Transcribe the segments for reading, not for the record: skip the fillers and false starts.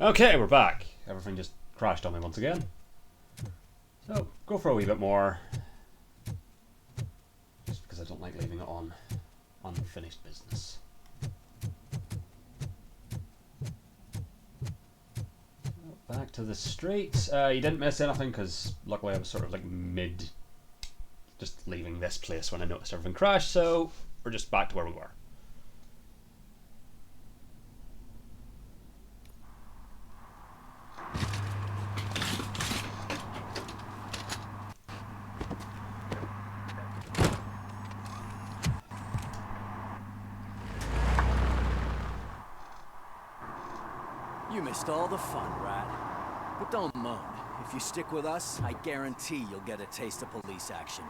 Okay, we're back. Everything just crashed on me once again. So, go for a wee bit more. Just because I don't like leaving it on unfinished business. Back to the streets. You didn't miss anything because luckily I was sort of like mid just leaving this place when I noticed everything crashed, so we're just back to where we were. You missed all the fun, Rat. But don't moan. If you stick with us, I guarantee you'll get a taste of police action.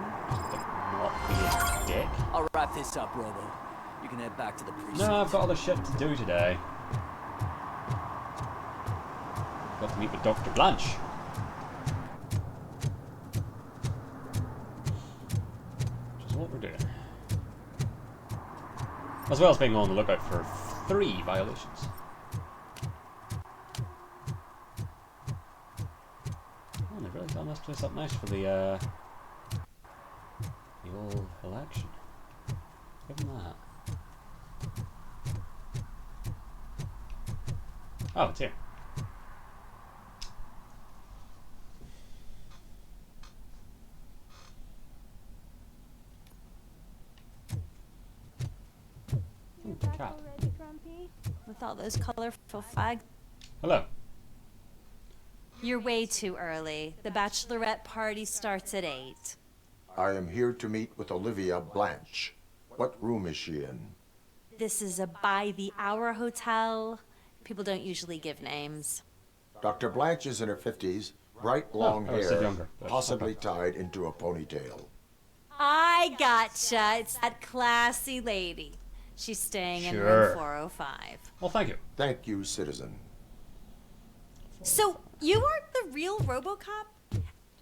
Not be a dick. I'll wrap this up, Robo. You can head back to the precinct. No, I've got other shit to do today. Got to meet with Dr. Blanche. Which is what we're doing. As well as being on the lookout for 3 violations. Oh, they've really done this place up nice for the old election. Give them that. Oh, it's here. Ooh, cat. Already, Grumpy? With all those colorful flags? Hello. You're way too early. The bachelorette party starts at 8. I am here to meet with Olivia Blanche. What room is she in? This is a by-the-hour hotel. People don't usually give names. Dr. Blanche is in her 50s, bright long I said hair, younger. possibly tied into a ponytail. I gotcha. It's that classy lady. She's staying in Sure. room 405. Well, thank you. Thank you, citizen. So, you aren't the real Robocop?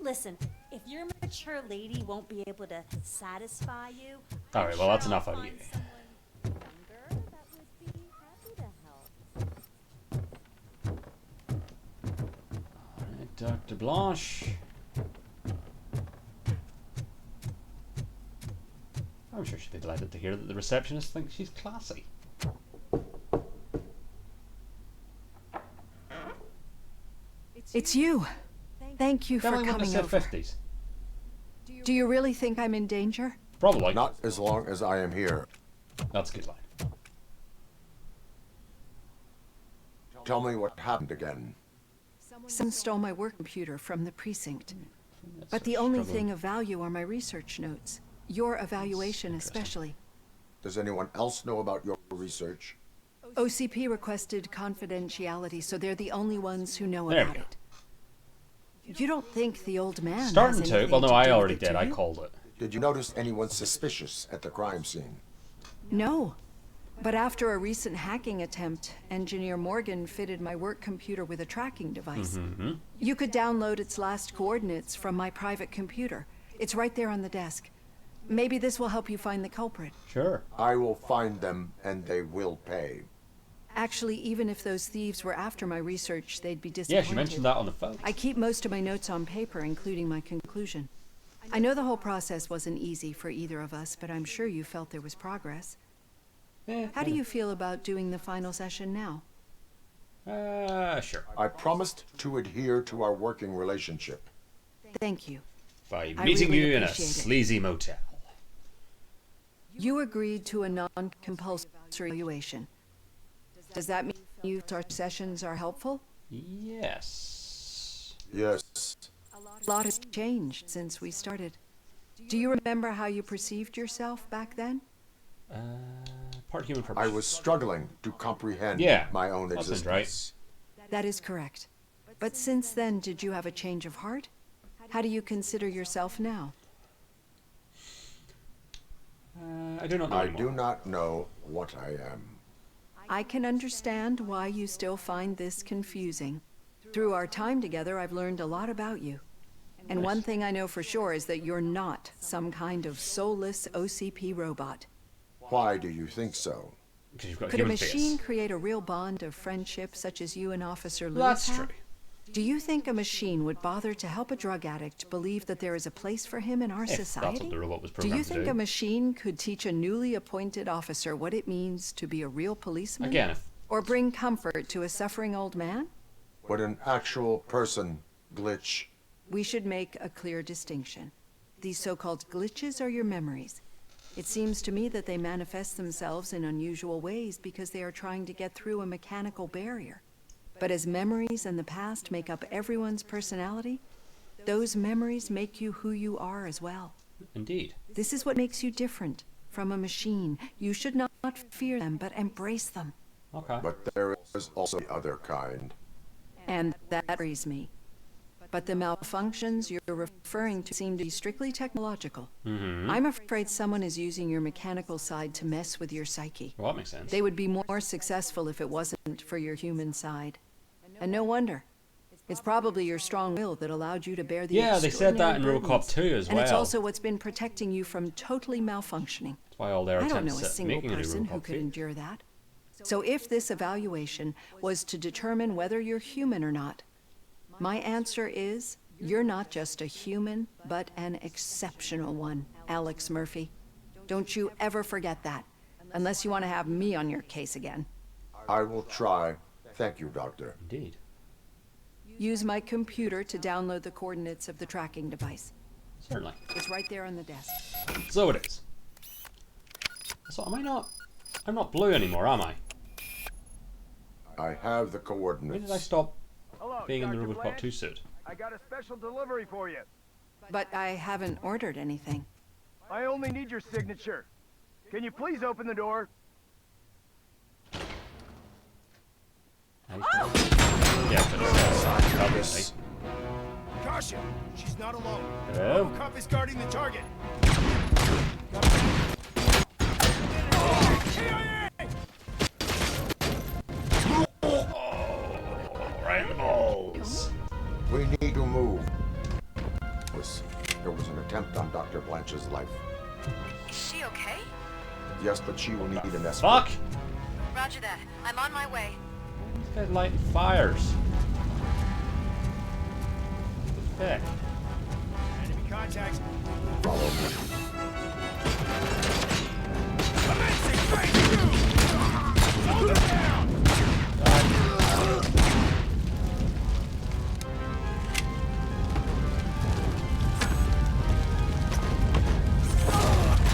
Listen, if your mature lady won't be able to satisfy you, I'm Alright, well, that's sure enough I'll out of you. find someone younger that would be happy to help. Alright, Dr. Blanche. I'm sure she'd be delighted to hear that the receptionist thinks she's classy. It's you. Thank you for Definitely wouldn't coming have said over. 50s. Do you really think I'm in danger? Probably. Not as long as I am here. That's a good line. Tell me what happened again. Someone stole my work computer from the precinct. That's But sort the of only struggling. thing of value are my research notes. Your evaluation especially. Does anyone else know about your research? OCP requested confidentiality, so they're the only ones who know There we about go. it. You don't think the old man Starting has to. anything Well, no, to I do with already it, did. do I you? called it. Did you notice anyone suspicious at the crime scene? No. But after a recent hacking attempt, Engineer Morgan fitted my work computer with a tracking device. Mm-hmm. You could download its last coordinates from my private computer. It's right there on the desk. Maybe this will help you find the culprit. Sure. I will find them and they will pay. Actually, even if those thieves were after my research, they'd be Yeah, disappointed. she mentioned that on the phone. I keep most of my notes on paper, including my conclusion. I know the whole process wasn't easy for either of us, but I'm sure you felt there was progress. Yeah, How do you feel about doing the final session now? Sure. I promised to adhere to our working relationship. Thank you. By I meeting really you in a appreciate it. sleazy motel. You agreed to a non-compulsory evaluation. Does that mean our sessions are helpful? Yes. Yes, A lot has changed since we started. Do you remember how you perceived yourself back then? Part human purpose. I was struggling to comprehend Yeah, my own that sounds existence. right. That is correct. But since then, did you have a change of heart? How do you consider yourself now? I do not know I anymore. do not know what I am. I can understand why you still find this confusing. Through our time together, I've learned a lot about you. And one thing I know for sure is that you're not some kind of soulless OCP robot. Why do you think so? Because you've got a Could a human machine face. create a real bond of friendship such as you and Officer Lewis That's have? true. Do you think a machine would bother to help a drug addict believe that there is a place for him in our If that's society? what the robot was Do you programmed to think do. a machine could teach a newly appointed officer what it means to be a real policeman? Again, if Or bring comfort to a suffering old man? Would an actual person glitch? We should make a clear distinction. These so-called glitches are your memories. It seems to me that they manifest themselves in unusual ways because they are trying to get through a mechanical barrier. But as memories and the past make up everyone's personality, those memories make you who you are as well. indeed. This is what makes you different from a machine. You should not fear them, but embrace them. Okay. But there is also the other kind. And that worries me. But the malfunctions you're referring to seem to be strictly technological. I'm afraid someone is using your mechanical side to mess with your psyche. Well, that makes sense. They would be more successful if it wasn't for your human side. And no wonder. It's probably your strong will that allowed you to bear the Yeah, they said that in extraordinary Robocop burdens. 2 as And it's well. also what's been protecting you from totally malfunctioning. That's why all their I don't know attempts a at single making a new person who Robocop could failed. endure that. So if this evaluation was to determine whether you're human or not, my answer is you're not just a human, but an exceptional one, Alex Murphy. Don't you ever forget that, unless you want to have me on your case again. I will try. Thank you, Doctor. Indeed. Use my computer to download the coordinates of the tracking device. Certainly. It's right there on the desk. So it is. So am I not... I'm not blue anymore, am I? I have the When coordinates. did I stop Hello, being in the Dr. Robocop Blanche. 2 suit? I got a special delivery for you. But I haven't ordered anything. I only need your signature. Can you please open the door? Yeah, but Yes. Caution! She's not alone. Hello? Robocop is guarding the target. Right in the balls. We need to move. There was an attempt on Dr. Blanche's life. Is she okay? Yes, but she will need an escort. Fuck! Roger that. I'm on my way. These guys lighting fires. What the heck? Enemy contacts. Follow me. Commencing phase 2! Hold them down!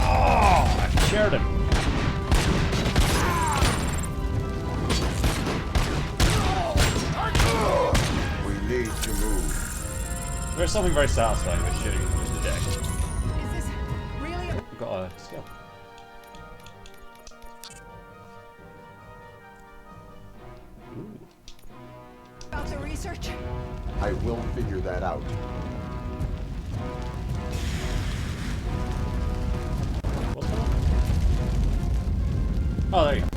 Oh, I shared him. We need to move. There's something very satisfying about shooting him in the deck. Is this really We've got a skill. Ooh. about the research? I will figure that out. What's going on? Oh, there you go.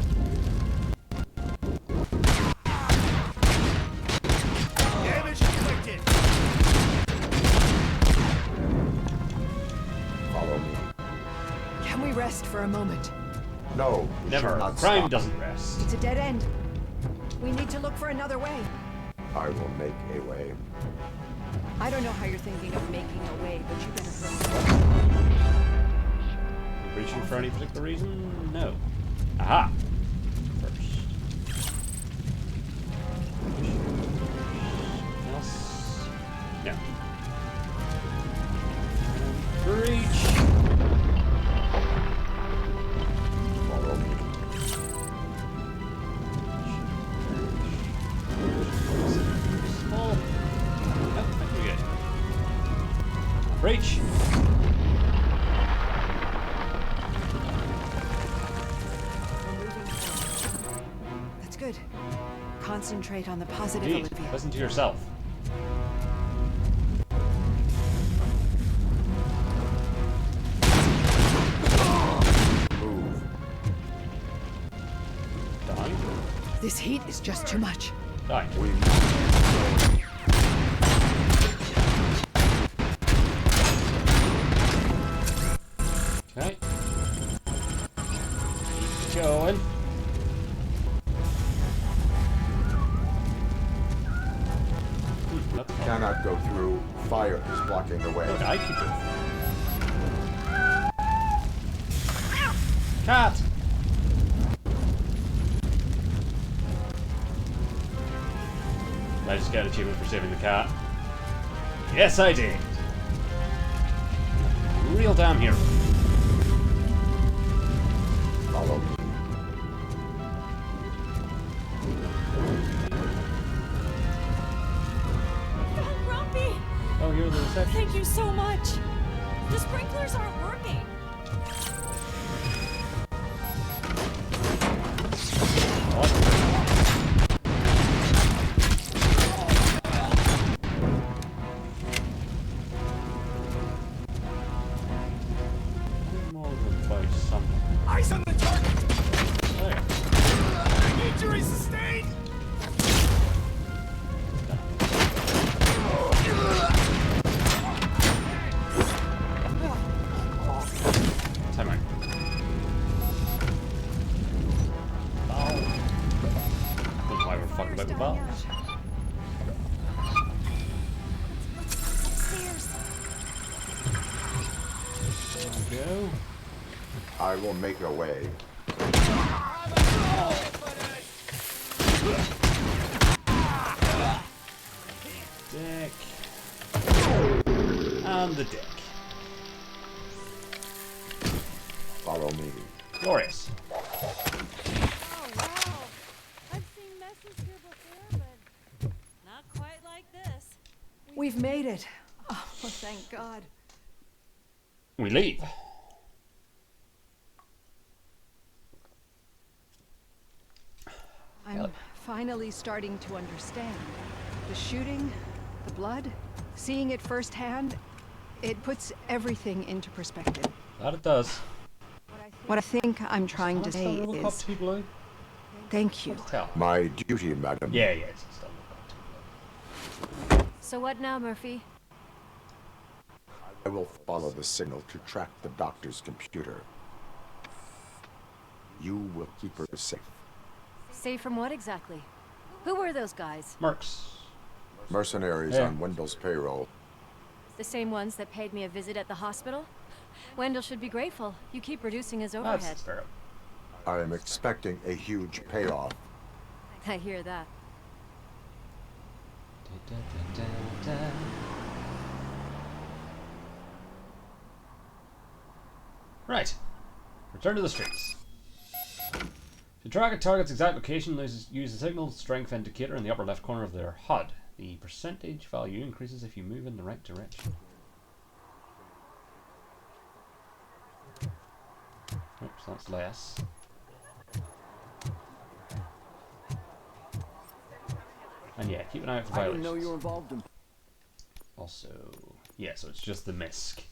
Damage inflicted! Follow me. Can we rest for a moment? No, we Never. shall not Crime stop. doesn't rest. It's a dead end. We need to look for another way. I will make a way. I don't know how you're thinking of making a way, but you better hurry. Reaching for any particular reason? No. Aha! First. Anything else? No. Breach! Follow me. Small. Nope, I think we're good. Breach! We're moving forward. That's good. Concentrate on the positive, Indeed. Olivia. Listen to yourself. Move. Die. This heat is just too much. Die. We Okay. Keep going. cannot go through. Fire is blocking the way. Good, I could go. Cat! Did I just get an achievement for saving the cat? Yes, I did! Real damn hero. Follow me. Grumpy! Oh, you're the reception. Thank you so much. The sprinklers aren't working. Eyes on the target! There. Injury sustained! Time out. Valve. Don't know why we're fucking about the valves. Upstairs. There we go. I will make a way. Deck. And the deck. Follow me. Glorious. Oh, wow. I've seen messes here before, but not quite like this. We've made it. Oh, thank God. We leave. I'm finally starting to understand. The shooting, the blood, seeing it firsthand, it puts everything into perspective. That it does. What I think I'm trying to That's say still Robocop is 2 Blue. thank you. Tell. My duty, madam. Yeah, it's still Robocop 2 Blue. So what now, Murphy? I will follow the signal to track the doctor's computer. You will keep her safe. Safe from what exactly? Who were those guys? Mercs. Mercenaries Yeah. on Wendell's payroll. The same ones that paid me a visit at the hospital? Wendell should be grateful. You keep reducing his overhead. That's fair. I am expecting a huge payoff. I hear that. Right. Return to the streets. To track a target's exact location, use the signal strength indicator in the upper left corner of their HUD. The percentage value increases if you move in the right direction. Oops, that's less. And yeah, keep an eye out for I didn't violations. know you were involved in... Also, yeah, so it's just the MISC.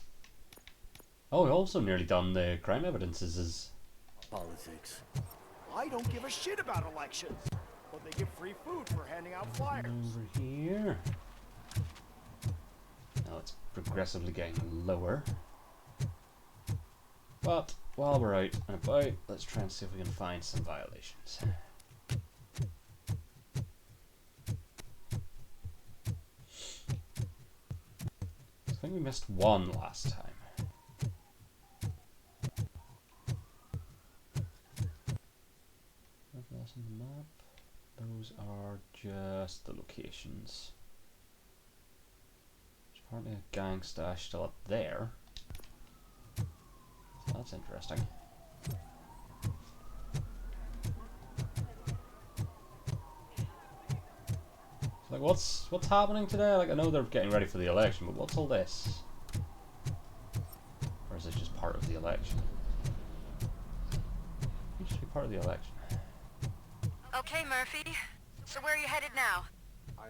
Oh, we also nearly done the crime evidences as politics. I don't give a shit about elections, but they give free food for handing out flyers. over here. Now it's progressively getting lower. But while we're out and about, let's try and see if we can find some violations. I think we missed one last time. Anything else on the map? Those are just the locations. There's apparently a gang stash still up there. So that's interesting. So like, what's happening today? Like, I know they're getting ready for the election, but what's all this? Or is this just part of the election? It should be part of the election. Okay, Murphy. So where are you headed now?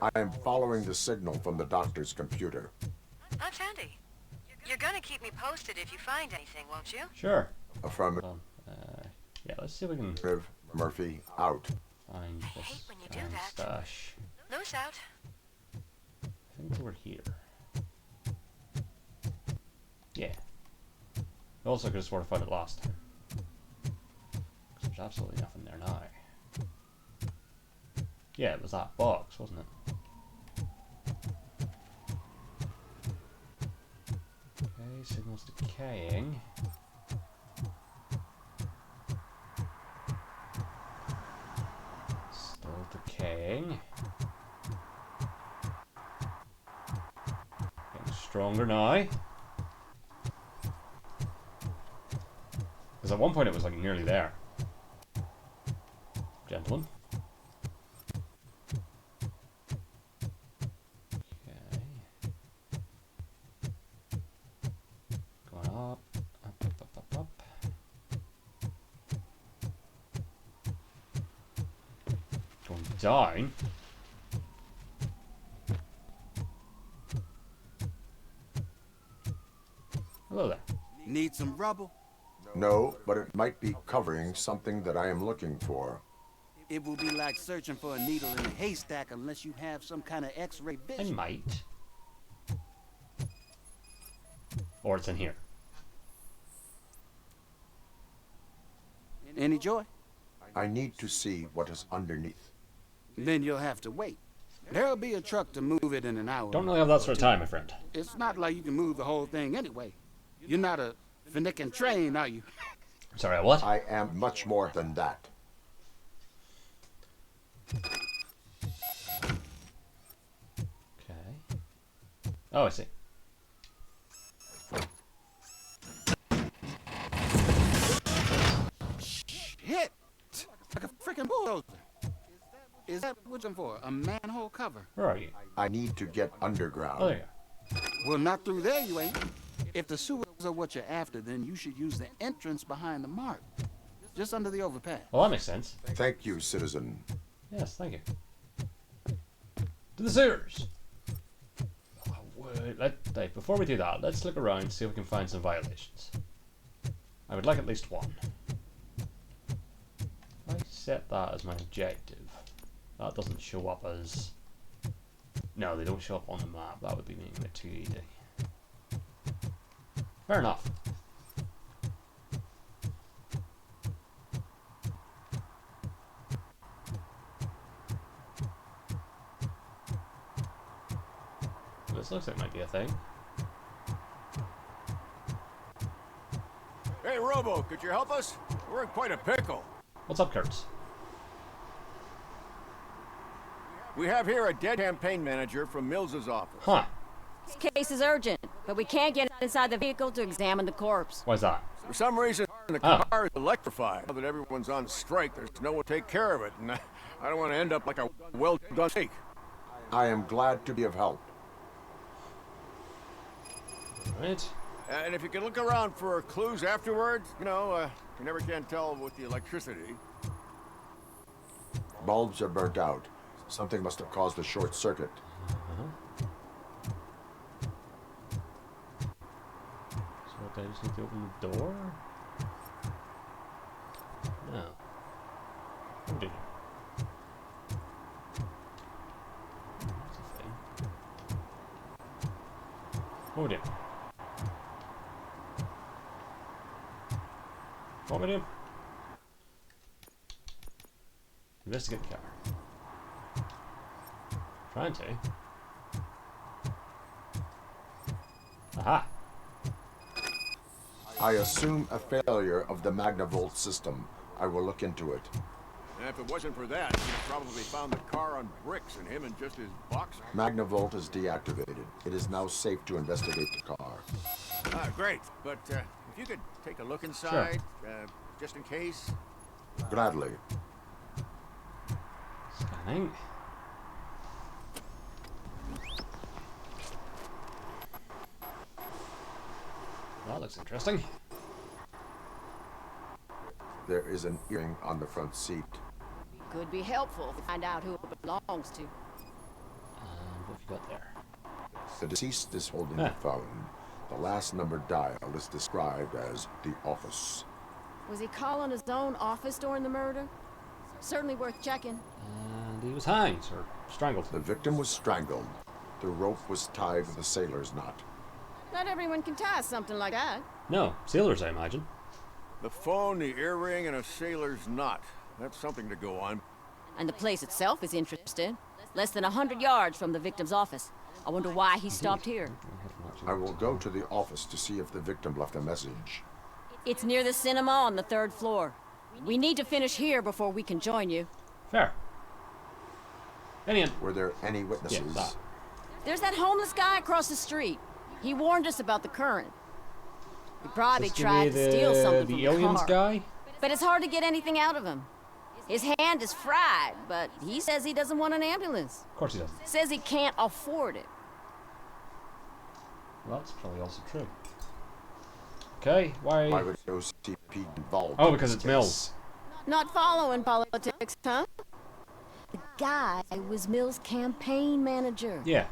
I am following the signal from the doctor's computer. That's handy. You're gonna keep me posted if you find anything, won't you? Sure. Affirmative, Hold on. Yeah, let's see if we can Murphy, out. find I this hate when you do gang that. stash. Loose out. I think we're here. Yeah. We also could have sworn to find it last time. 'Cause there's absolutely nothing there now. Yeah, it was that box, wasn't it? signal's decaying. Still decaying. Getting stronger now. Because at one point it was like nearly there. Gentlemen. Okay. Going up, up. Going down. Hello there. Need some rubble? No, but it might be covering something that I am looking for. It will be like searching for a needle in a haystack unless you have some kind of X-ray I vision. might. Or it's in here. Any joy? I need to see what is underneath. Then you'll have to wait. There'll be a truck to move it in an hour. Don't really have that sort of time, my friend. It's not like you can move the whole thing anyway. You're not a Finnican train, are you? Sorry, what? I am much more than that. Okay. Oh, I see. Hit! Like a freaking bulldozer. Is that what you're for? A manhole cover? Where are you? I need to get underground. Oh, there you are. Well, not through there, you ain't. If the sewers are what you're after, then you should use the entrance behind the mark. Just under the overpass. Well, that makes sense. Thank you, citizen. Yes, thank you. To the sewers! Oh, wait, before we do that, let's look around and see if we can find some violations. I would like at least one. If I set that as my objective, that doesn't show up as... No, they don't show up on the map. That would be making it too easy. Fair enough. This looks like it might be a thing. Hey, Robo, could you help us? We're in quite a pickle. What's up, Kurtz? We have here a dead campaign manager from Mills's office. Huh. This case is urgent, but we can't get inside the vehicle to examine the corpse. Why's that? For some reason, the car is electrified. Now that everyone's on strike, there's no one to take care of it, and I don't want to end up like a well-done steak. I am glad to be of help. Alright. And if you can look around for clues afterwards, you never can tell with the electricity. Bulbs are burnt out. Something must have caused a short circuit. So what, I just need to open the door? No. Oh dear. That's a thing. Oh dear. What am I doing? Investigate the car. Trying to. Aha! I assume a failure of the Magnavolt system. I will look into it. And if it wasn't for that, you'd have probably found the car on bricks and him in just his boxer. Magnavolt is deactivated. It is now safe to investigate the car. Ah, great. But if you could take a look inside, just in case. Gladly. Scanning. That looks interesting. There is an earring on the front seat. Could be helpful to find out who it belongs to. And what have you got there? The deceased is holding the phone. The last number dialed is described as the office. Was he calling his own office during the murder? Certainly worth checking. And he was hanged, or strangled. The victim was strangled. The rope was tied with a sailor's knot. Not everyone can tie something like that. No, sailors, I imagine. The phone, the earring, and a sailor's knot. That's something to go on. And the place itself is interesting. Less than 100 yards from the victim's office. I wonder why he stopped here. I will go to the office to see if the victim left a message. It's near the cinema on the 3rd floor. We need to finish here before we can join you. Fair. Anyone? Were there any witnesses? Yeah, that. There's that homeless guy across the street. He warned us about the current. He probably tried to steal something from the aliens car. guy? But it's hard to get anything out of him. His hand is fried, but he says he doesn't want an ambulance. Of course he doesn't. Says he can't afford it. Well, that's probably also true. Okay, why? Why would OCP be involved? Oh, in because this it's case? Mills. Not following politics, huh? The guy was Mills' campaign manager. Yeah,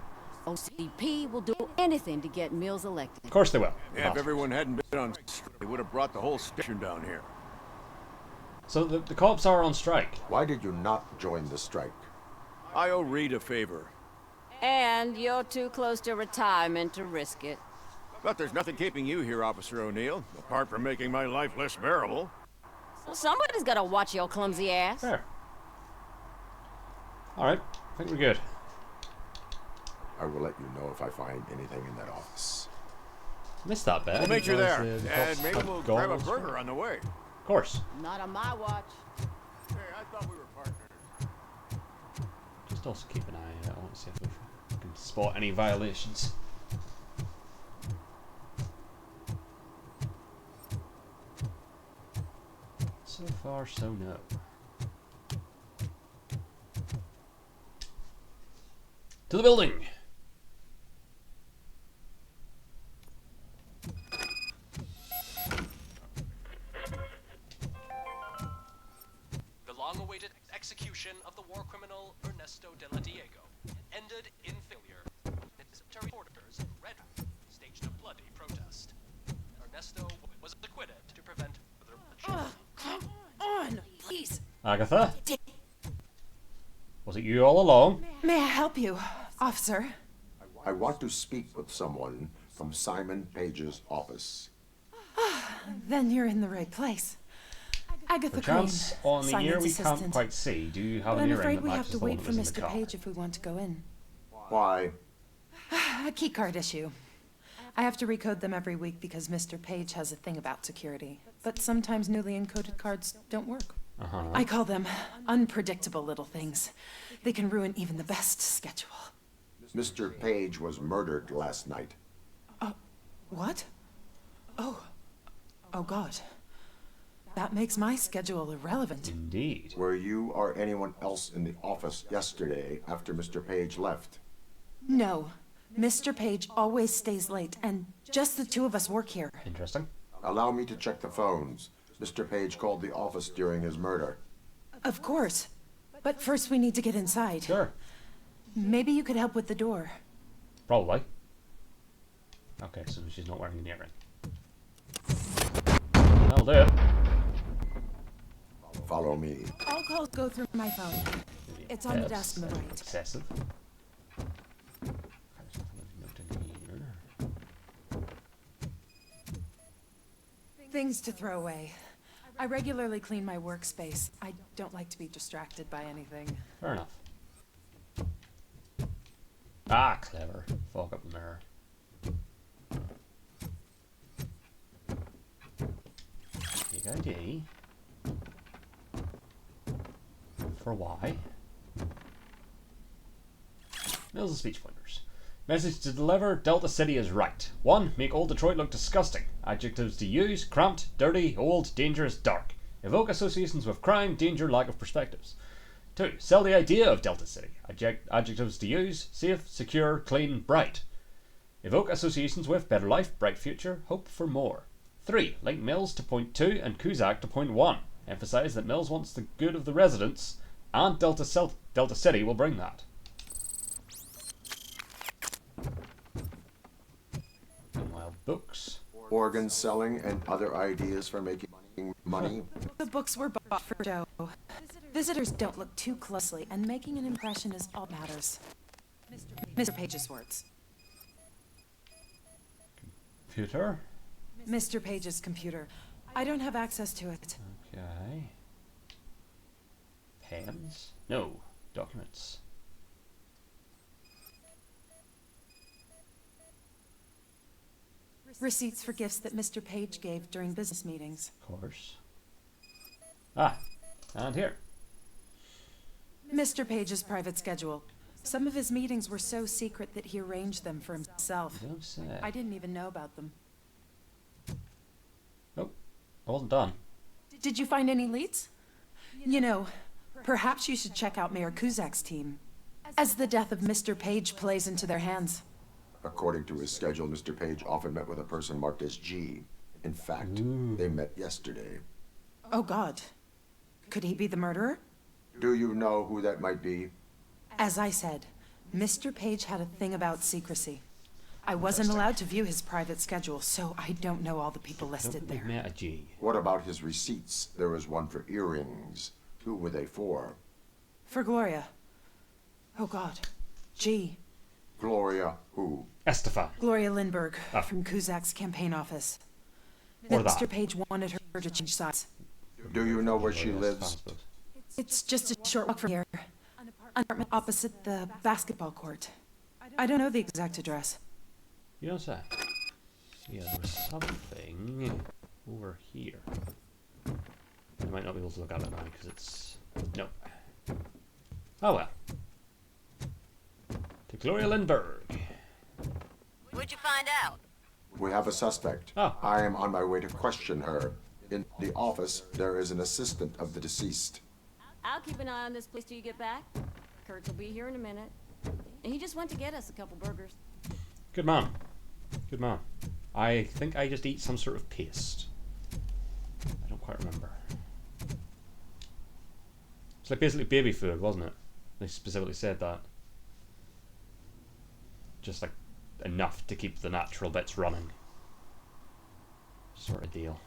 OCP will do anything to get Mills elected. of course they will. Yeah, if everyone hadn't been on strike, they would have brought the whole station down here. So the cops are on strike. Why did you not join the strike? I owe Reed a favor. And you're too close to retirement to risk it. But there's nothing keeping you here, Officer O'Neill, apart from making my life less bearable. Well, somebody's got to watch your clumsy ass. Fair. Alright, I think we're good. I will let you know if I find anything in that office. Missed that bit. We'll meet you there, The and cops maybe had we'll grab a guns. burger on the way. Of course. Not on my watch. Hey, I thought we were partners. Just also keep an eye out. I want to see if we can spot any violations. So far, so no. To the building! The long-awaited execution of the war criminal Ernesto de la Diego ended in failure. Military orders Red staged a bloody protest. Ernesto was acquitted to prevent further bloodshed. Come on, please. Agatha? Was it you all along? May I help you, officer? I want to speak with someone from Simon Page's office. Then you're in the right place. Agatha Crane, Perchance, on the ear Simon's we assistant. can't quite see. Do you have But an I'm earring afraid that we have matches to the one wait that for was in the Mr. car? Page if we want to go in. Why? A keycard issue. I have to recode them every week because Mr. Page has a thing about security. But sometimes newly encoded cards don't work. I call them unpredictable little things. They can ruin even the best schedule. Mr. Page was murdered last night. What? Oh God. That makes my schedule irrelevant. Indeed. Were you or anyone else in the office yesterday after Mr. Page left? No. Mr. Page always stays late, and just the two of us work here. Interesting. Allow me to check the phones. Mr. Page called the office during his murder. Of course. But first we need to get inside. Sure. Maybe you could help with the door. Probably. Okay, so she's not wearing an earring. That'll do it. Follow me. All calls go through my phone. It's on the desk on the right. Excessive. Note in here. Things to throw away. I regularly clean my workspace. I don't like to be distracted by anything. Fair enough. Ah, clever. Fog up the mirror. Big ID. For why? Mills and speech pointers. Message to deliver: Delta City is right. 1. Make old Detroit look disgusting. Adjectives to use: cramped, dirty, old, dangerous, dark. Evoke associations with crime, danger, lack of perspectives. 2. Sell the idea of Delta City. Adjectives to use: safe, secure, clean, bright. Evoke associations with better life, bright future, hope for more. 3. Link Mills to point 2 and Cusack to point 1. Emphasize that Mills wants the good of the residents, and Delta City will bring that. Meanwhile, books. Organ selling and other ideas for making money. The books were bought for show. Visitors don't look too closely, and making an impression is all that matters. Mr. Page's words. Computer. Mr. Page's computer. I don't have access to it. Okay. Pens? No. Documents. Receipts for gifts that Mr. Page gave during business meetings. Of course. Ah, and here. Mr. Page's private schedule. Some of his meetings were so secret that he arranged them for himself. Don't say. I didn't even know about them. Oh, I wasn't done. Did you find any leads? You know, perhaps you should check out Mayor Kuzak's team, as the death of Mr. Page plays into their hands. According to his schedule, Mr. Page often met with a person marked as G. In fact, they met yesterday. Oh, God. Could he be the murderer? Do you know who that might be? As I said, Mr. Page had a thing about secrecy. I wasn't allowed to view his private schedule, so I don't know all the people listed there. Met a G. What about his receipts? There was one for earrings. Who were they for? For Gloria. Oh, God. G. Gloria who? Estefan. Gloria Lindbergh, from Kuzak's campaign office. Mr. Page wanted her to change sides. Do you know where she lives? It's just a short walk from here. An apartment opposite the basketball court. I don't know the exact address. You don't say. Yeah, there was something over here. I might not be able to look at it now because it's... No. Oh well. To Gloria Lindbergh. What'd you find out? We have a suspect. Oh. I am on my way to question her. In the office, there is an assistant of the deceased. I'll keep an eye on this place till you get back. Kurt will be here in a minute. He just went to get us a couple burgers. Good man. Good man. I think I just ate some sort of paste. I don't quite remember. It's like basically baby food, wasn't it? They specifically said that. Just like enough to keep the natural bits running. Sort of deal.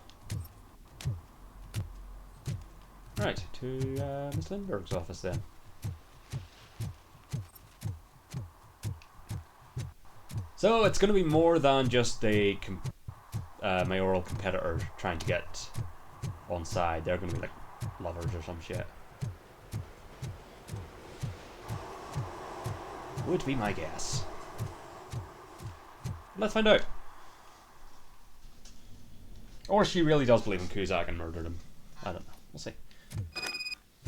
Right, to Miss Lindbergh's office then. So it's going to be more than just a mayoral competitor trying to get on side. They're going to be like lovers or some shit. Would be my guess. Let's find out. Or she really does believe in Kuzak and murdered him. I don't know. We'll see.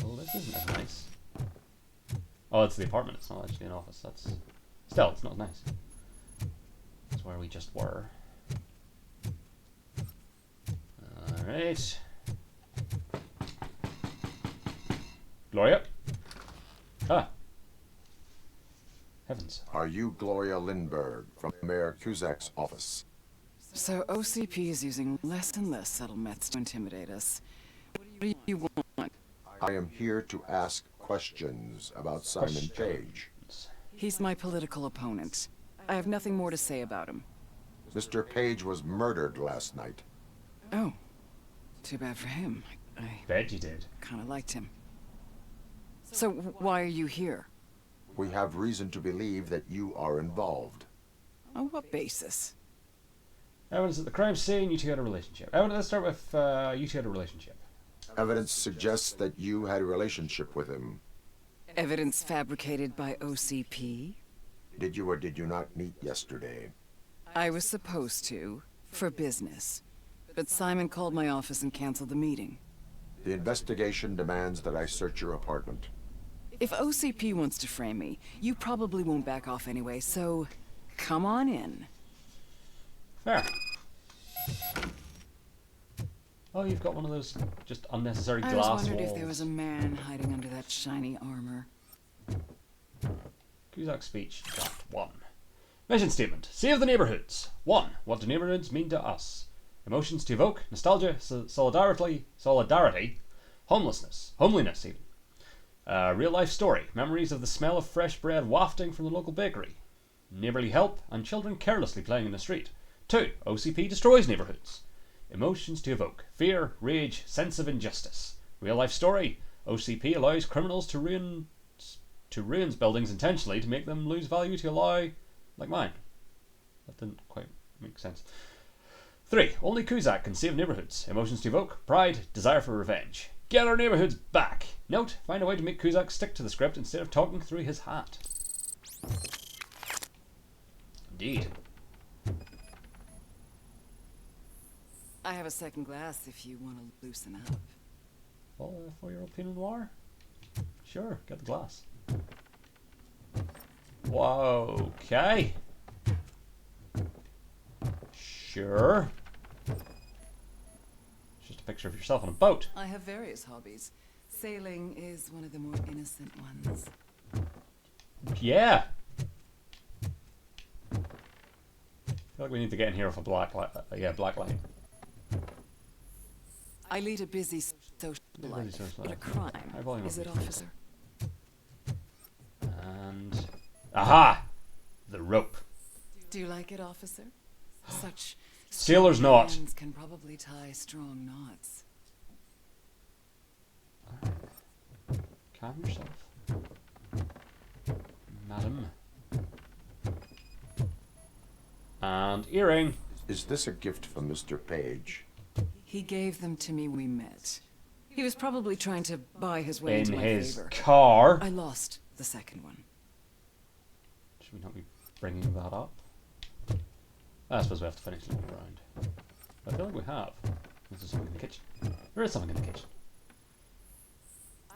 Well, this isn't as nice. Oh, it's the apartment. It's not actually an office. That's still, it's not nice. That's where we just were. Alright. Gloria? Ah. Heavens. Are you Gloria Lindbergh from Mayor Kuzak's office? So OCP is using less and less subtle methods to intimidate us. What do you want? I am here to ask questions about Simon Page. He's my political opponent. I have nothing more to say about him. Mr. Page was murdered last night. Oh. Too bad for him. I bet you did. Kind of liked him. So why are you here? We have reason to believe that you are involved. On what basis? Evidence at the crime scene, you two had a relationship. Let's start with you two had a relationship. Evidence suggests that you had a relationship with him. Evidence fabricated by OCP? Did you or did you not meet yesterday? I was supposed to, for business. But Simon called my office and canceled the meeting. The investigation demands that I search your apartment. If OCP wants to frame me, you probably won't back off anyway, so come on in. Fair. Oh, you've got one of those just unnecessary glass walls. I was wondered if there was a man hiding under that shiny armor. Kuzak's speech, draft 1. Mission statement. Save the neighborhoods. 1. What do neighborhoods mean to us? Emotions to evoke. Nostalgia, solidarity, homeliness even. Real life story. Memories of the smell of fresh bread wafting from the local bakery. Neighborly help and children carelessly playing in the street. 2. OCP destroys neighborhoods. Emotions to evoke. Fear, rage, sense of injustice. Real life story. OCP allows criminals to ruin buildings intentionally to make them lose value to allow, like mine. That didn't quite make sense. 3. Only Kuzak can save neighborhoods. Emotions to evoke. Pride, desire for revenge. Get our neighborhoods back. Note, find a way to make Kuzak stick to the script instead of talking through his hat. Indeed. I have a second glass if you want to loosen up. Oh, a 4-year-old Pinot Noir? Sure, get the glass. Whoa, okay. Sure. It's just a picture of yourself on a boat. I have various hobbies. Sailing is one of the more innocent ones. Yeah. I feel like we need to get in here with a black light. Black light. I lead a busy social life, but a crime. Is it, officer? And... aha! The rope. Do you like it, officer? Such sailor's knot. hands can probably tie strong knots. Calm yourself, madam. And earring. Is this a gift from Mr. Page? He gave them to me when we met. He was probably trying to buy his way into my his favor. car. I lost the second one. Should we not be bringing that up? I suppose we have to finish looking around. I feel like we have. Is there something in the kitchen? There is something in the kitchen.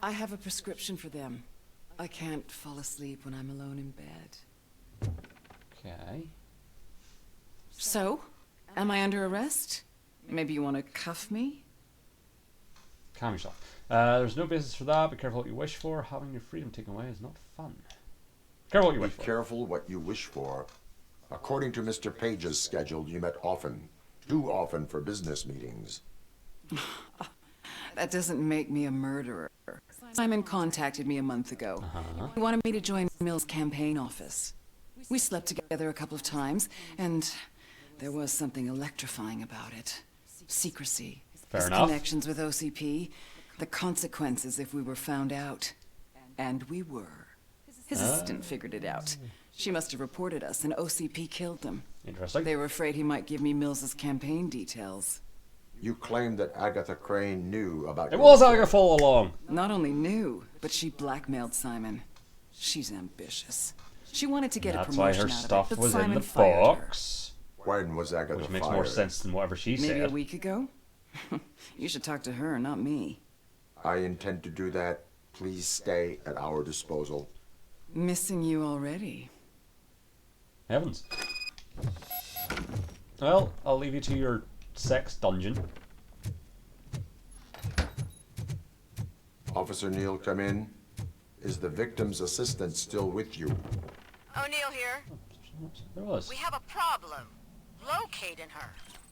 I have a prescription for them. I can't fall asleep when I'm alone in bed. Okay. So, am I under arrest? Maybe you want to cuff me? Calm yourself. There's no basis for that. Be careful what you wish for. Having your freedom taken away is not fun. Careful what you wish for. Be careful what you wish for. According to Mr. Page's schedule, you met often. Too often for business meetings. That doesn't make me a murderer. Simon contacted me a month ago. He wanted me to join Mill's campaign office. We slept together a couple of times, and there was something electrifying about it. Secrecy. Fair His enough. connections with OCP. The consequences if we were found out. And we were. His assistant figured it out. She must have reported us, and OCP killed them. Interesting. They were afraid he might give me Mills's campaign details. You claim that Agatha Crane knew about It was Agatha all along. Not only knew, but she blackmailed Simon. She's ambitious. She wanted to get a That's why promotion her out stuff of it, but was Simon in the fired box. When was Agatha Which makes fired? more sense than whatever she Maybe said. a week ago? You should talk to her, not me. I intend to do that. Please stay at our disposal. Missing you already. Heavens. Well, I'll leave you to your sex dungeon. Officer Neal, come in. Is the victim's assistant still with you? O'Neill here. There was. We have a problem locating her,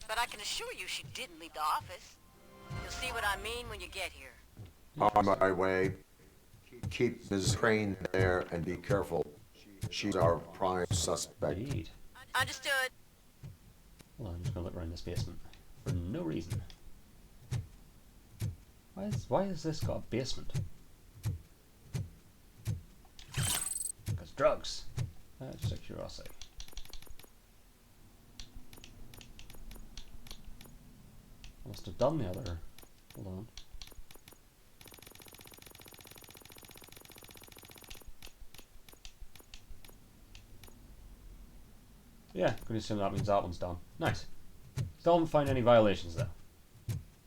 but I can assure you she didn't leave the office. You'll see what I mean when you get here. On my way. Keep Ms. Crane there and be careful. She's our prime suspect. Indeed. Understood. Well, I'm just gonna look around this basement for no reason. Why has this got a basement? Because drugs. Just a curiosity. I must have done the other. Hold on. Yeah, gonna assume that means that one's done. Nice. Still haven't found any violations though.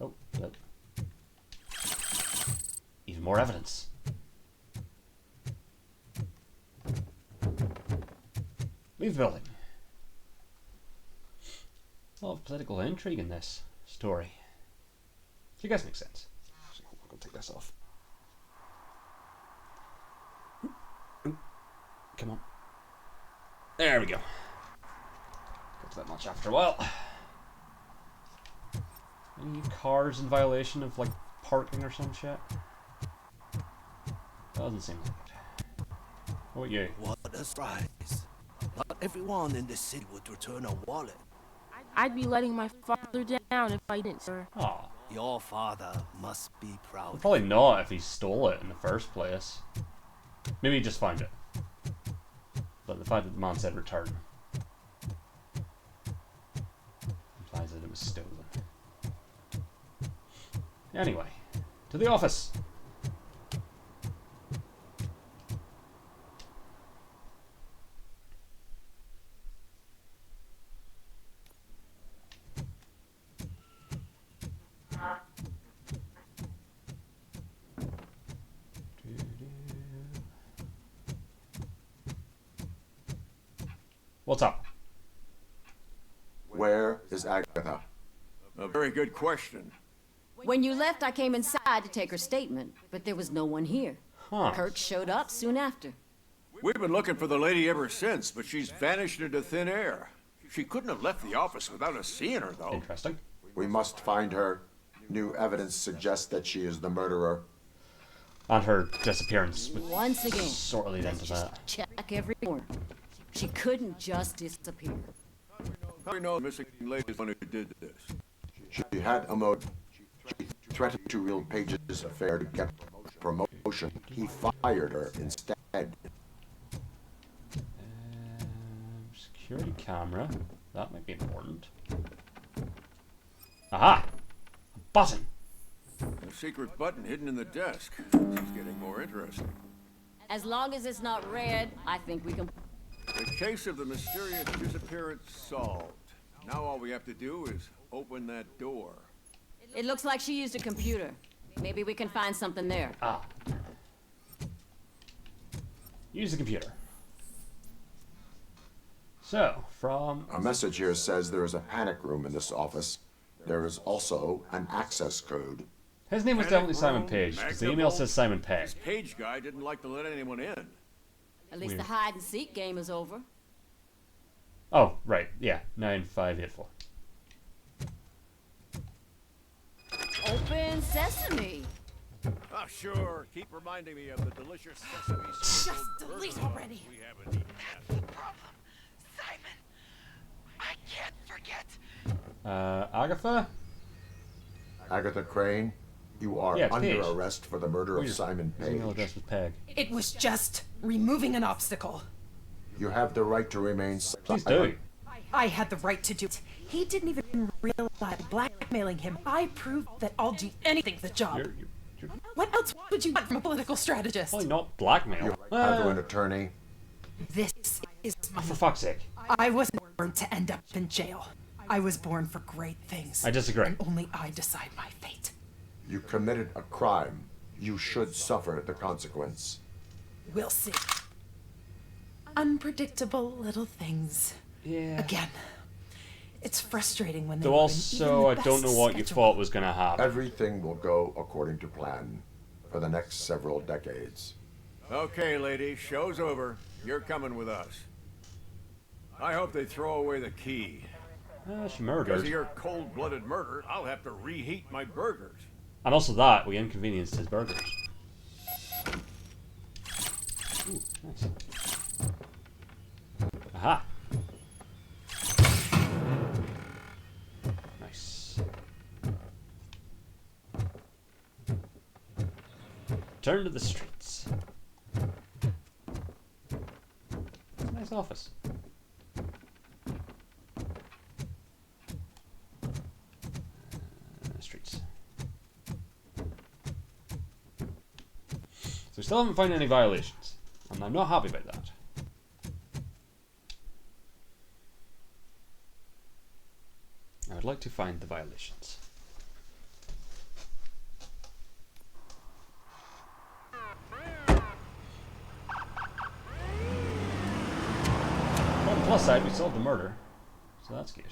Oh, nope. Even more evidence. Leave the building. A lot of political intrigue in this story. So you guys make sense. Actually, I'm gonna take this off. Come on. There we go. Gets that much after a while. Any cars in violation of like parking or some shit? Doesn't seem like it. What about you? What a surprise. Not everyone in the city would return a wallet. I'd be letting my father down if I didn't, sir. Aw. Your father must be proud. Well, probably not if he stole it in the first place. Maybe he just found it. But the fact that the man said return implies that it was stolen. Anyway, to the office. What's up? Where is Agatha? A very good question. When you left, I came inside to take her statement, but there was no one here. Huh. Kurt showed up soon after. We've been looking for the lady ever since, but she's vanished into thin air. She couldn't have left the office without us seeing her, though. Interesting. We must find her. New evidence suggests that she is the murderer. And her disappearance would Once again, sort of lead into that. check every corner. She couldn't just disappear. How do we know the missing lady is the one who did this? She had a motive. She threatened to reel Page's affair to get promotion. He fired her instead. Security camera. That might be important. Aha! A button! A secret button hidden in the desk. This is getting more interesting. As long as it's not red, I think we can... The case of the mysterious disappearance solved. Now all we have to do is open that door. It looks like she used a computer. Maybe we can find something there. Ah. Use the computer. So, from... A message here says there is a panic room in this office. There is also an access code. His name was definitely Simon Page, because the email says Simon Pegg. This Page guy didn't like to let anyone in. At least Weird. the hide-and-seek game is over. Oh, right. Yeah, 9584. Open sesame. Ah, sure. Keep reminding me of the delicious sesame. Just delete already. We haven't eaten yet. Simon, I can't forget. Agatha? Agatha Crane, you are Yeah, it's under Page. arrest for the murder of Weird. Simon His email Page. address was Peg. It was just removing an obstacle. You have the right to remain Please silent. do. I had the right to do it. He didn't even realize blackmailing him. I proved that I'll do anything for the job. You're What else would you want from a political strategist? probably not blackmail. You have an attorney. This is my... For fuck's sake. I wasn't born to end up in jail. I was born for great things. I disagree. And only I decide my fate. You committed a crime. You should suffer the consequence. We'll see. Unpredictable little things. Yeah. Again. It's frustrating when they Though ruin also, even I the don't know best what you schedule. thought was going to happen. Everything will go according to plan for the next several decades. Okay, lady, show's over. You're coming with us. I hope they throw away the key. She Because murdered. of your cold-blooded murder, I'll have to reheat my burgers. And also that, we inconvenienced his burgers. Ooh, nice. Aha! Nice. Turn to the streets. Nice office. Streets. So we still haven't found any violations, and I'm not happy about that. I would like to find the violations. On the plus side, we solved the murder, so that's good.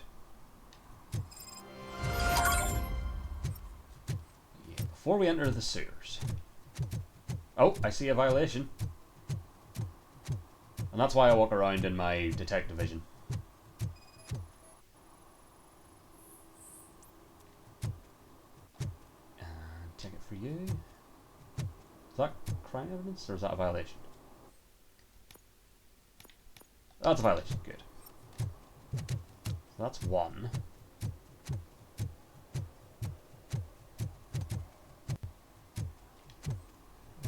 Before we enter the sewers. Oh, I see a violation. And that's why I walk around in my detective vision. Ticket for you. Is that crime evidence or is that a violation? Oh, that's a violation, good. So that's one.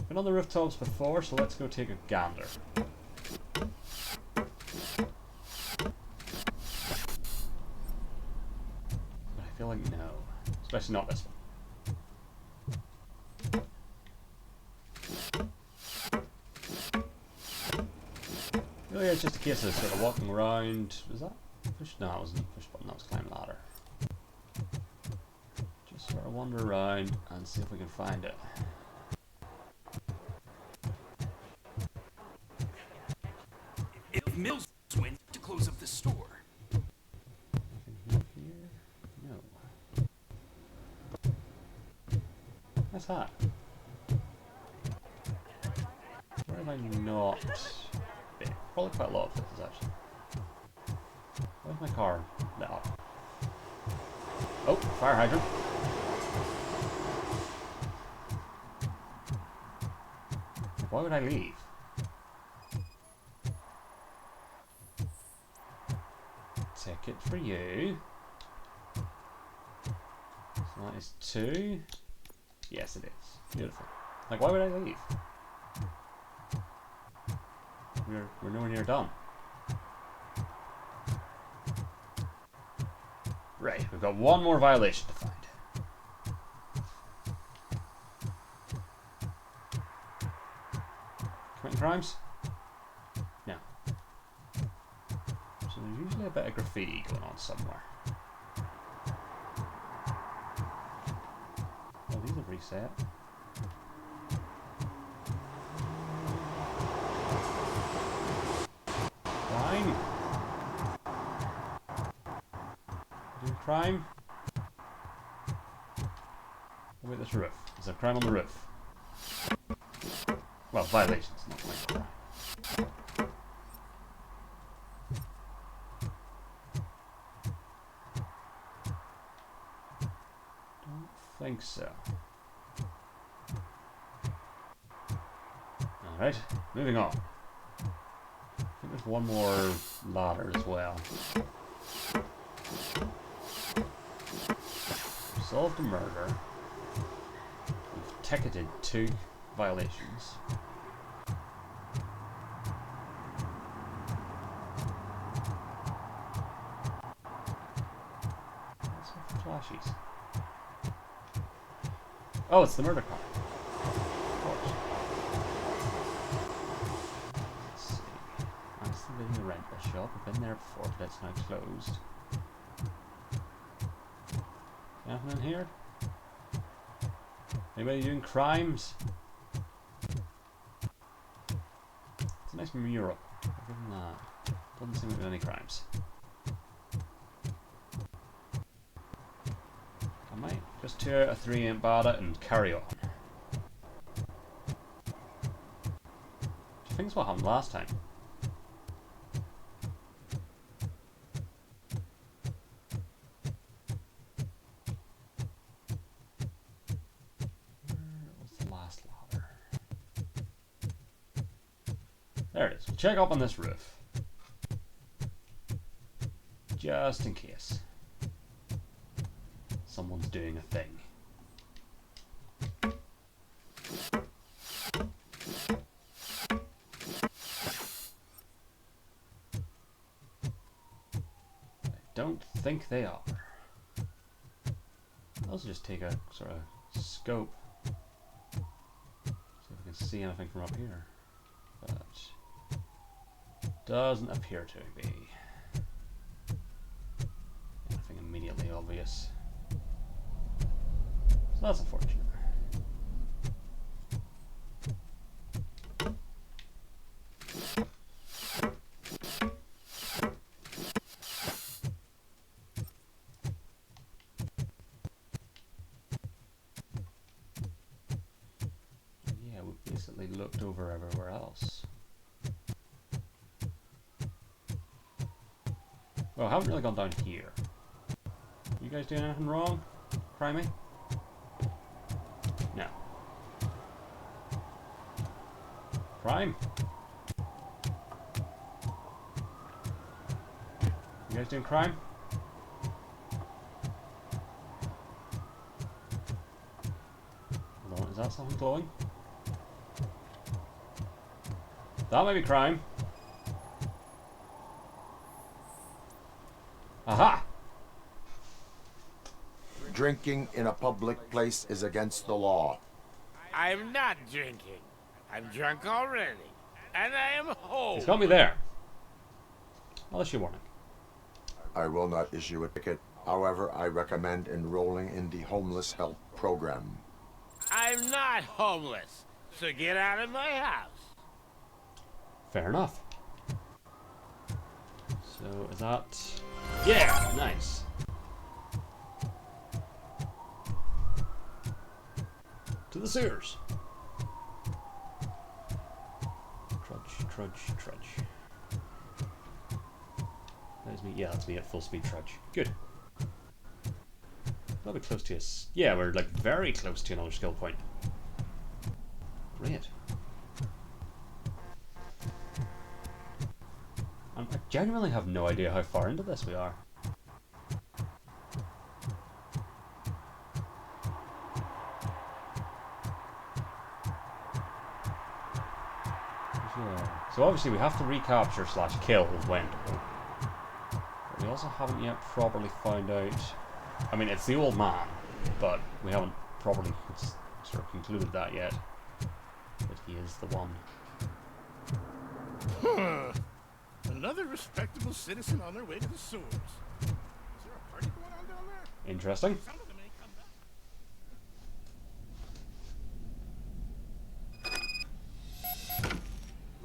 Been on the rooftops before, so let's go take a gander. But I feel like no. Especially not this one. Really, it's just a case of sort of walking around. Was that push? No, it wasn't a push button, that was climb ladder. Just sort of wander around and see if we can find it. If Mills wins to close up the the store. Anything here? No. What's that? Where have I not been? Probably quite a lot of places actually. Where's my car? No. Oh, fire hydrant. Why would I leave? Ticket for you. So that is 2. Yes, it is. Beautiful. Like, why would I leave? We're nowhere near done. Right, we've got one more violation to find. Committing crimes? No. So there's usually a bit of graffiti going on somewhere. Oh, these have reset. Crime? Doing crime? Oh wait, this roof. Is there crime on the roof? Well, violations, not like crime. Don't think so. Alright, moving on. I think there's one more ladder as well. We've solved a murder. We've ticketed 2 violations. What's with flashies? Oh, it's the murder car. Of course. Let's see. That's the video rental shop. I've been there before, but it's now closed. Nothing in here? Anybody doing crimes? It's a nice mural. Other than that, doesn't seem to be any crimes. I might just 2 out of 3 ain't bad at and carry on. Do you think it's what happened last time? There it is. We'll check up on this roof. Just in case someone's doing a thing. I don't think they are. I'll also just take a sort of scope. See if I can see anything from up here. But doesn't appear to be anything immediately obvious. So that's unfortunate. Yeah, we've basically looked over everywhere else. Well, I haven't really gone down here. You guys doing anything wrong? Crimey? No. Crime? You guys doing crime? Hold on, is that something glowing? That might be crime. Aha! Drinking in a public place is against the law. I'm not drinking. I'm drunk already. And I am home. He's got me there. I'll issue a warning. I will not issue a ticket. However, I recommend enrolling in the homeless help program. I'm not homeless, so get out of my house. Fair enough. So So is that... Yeah! Nice. To the sewers. Trudge, trudge, trudge. There's me. Yeah, that's me at full speed trudge. Good. That'll be close to us. Yeah, we're like very close to another skill point. Great. I genuinely have no idea how far into this we are. Yeah. So obviously we have to recapture / kill Wendell. But we also haven't yet properly found out... I mean, it's the old man, but we haven't properly sort of concluded that yet. That he is the one. Huh. Another respectable citizen on their way to the sewers. Is there a party going on down there? Interesting. Some of them ain't come back.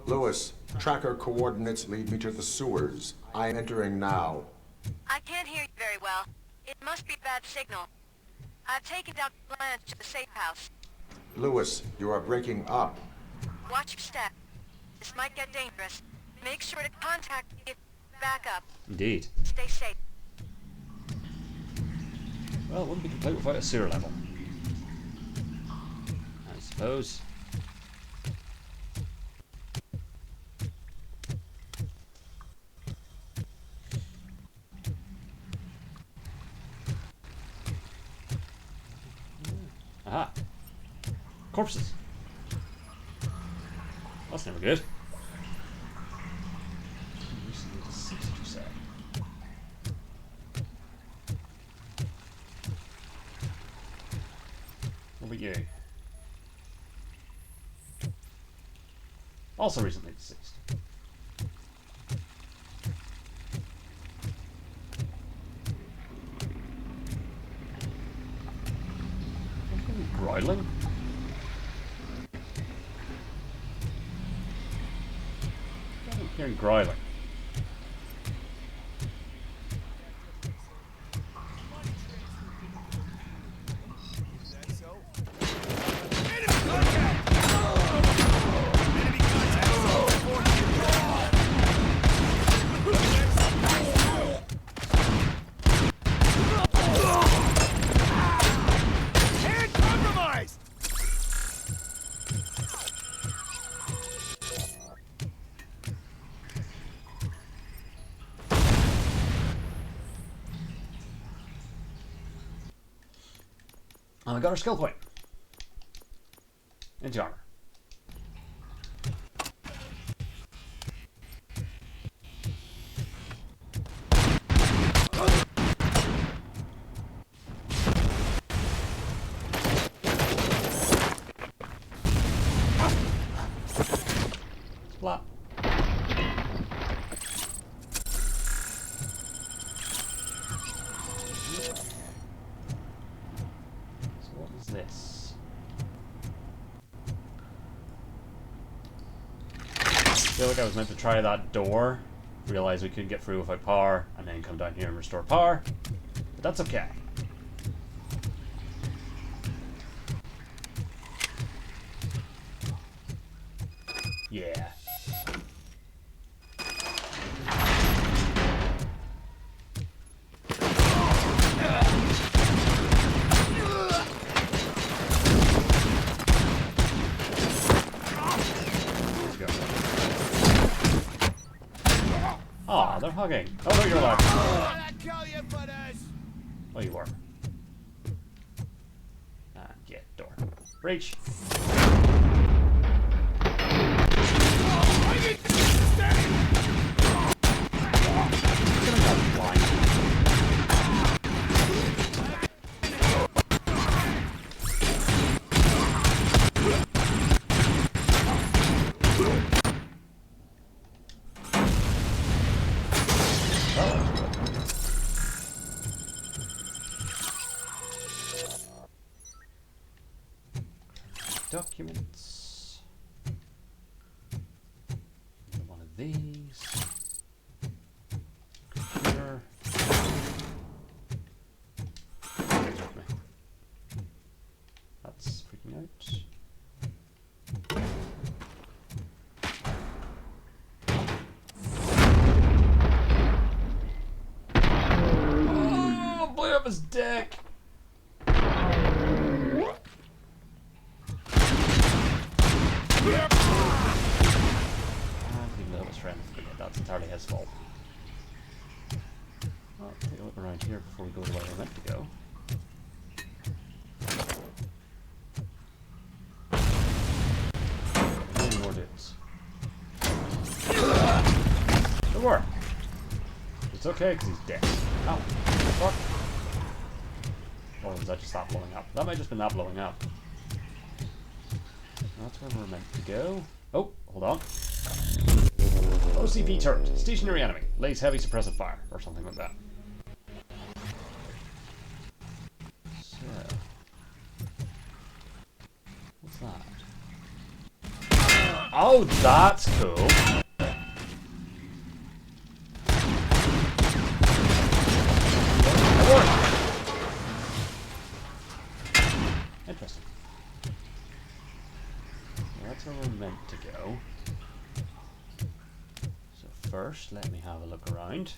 Lewis, tracker coordinates lead me to the sewers. I am entering now. I can't hear you very well. It must be bad signal. I've taken down plans to the safe house. Lewis, you are breaking up. Watch your step. This might get dangerous. Make sure to contact me if backup. Indeed. Stay safe. Well, it wouldn't be complete without a sewer level, I suppose. Aha. Corpses. That's never good. What about you? Also recently deceased. Growling? I'm hearing growling. And we got our skill point. Into armor. Splat. This. I feel like I was meant to try that door, realize we couldn't get through without power, and then come down here and restore power. But that's okay. Yeah. Aw, they're hugging. Oh, no, you're alive. Oh, you were. Ah, get door. Reach. Documents. One of these. up his dick! Even though his friend, but yeah, that's entirely his fault. Well, take a look around here before we go to where we're meant to go. Any more dudes? Good work. It's okay because he's dead. Oh, fuck. Or was that just that blowing up? That might have just been that blowing up. That's where we're meant to go. Oh, hold on. OCP turret. Stationary enemy. Lays heavy suppressive fire. Or something like that. So. What's that? Oh, that's cool. Interesting. Well, that's where we're meant to go. So first, let me have a look around.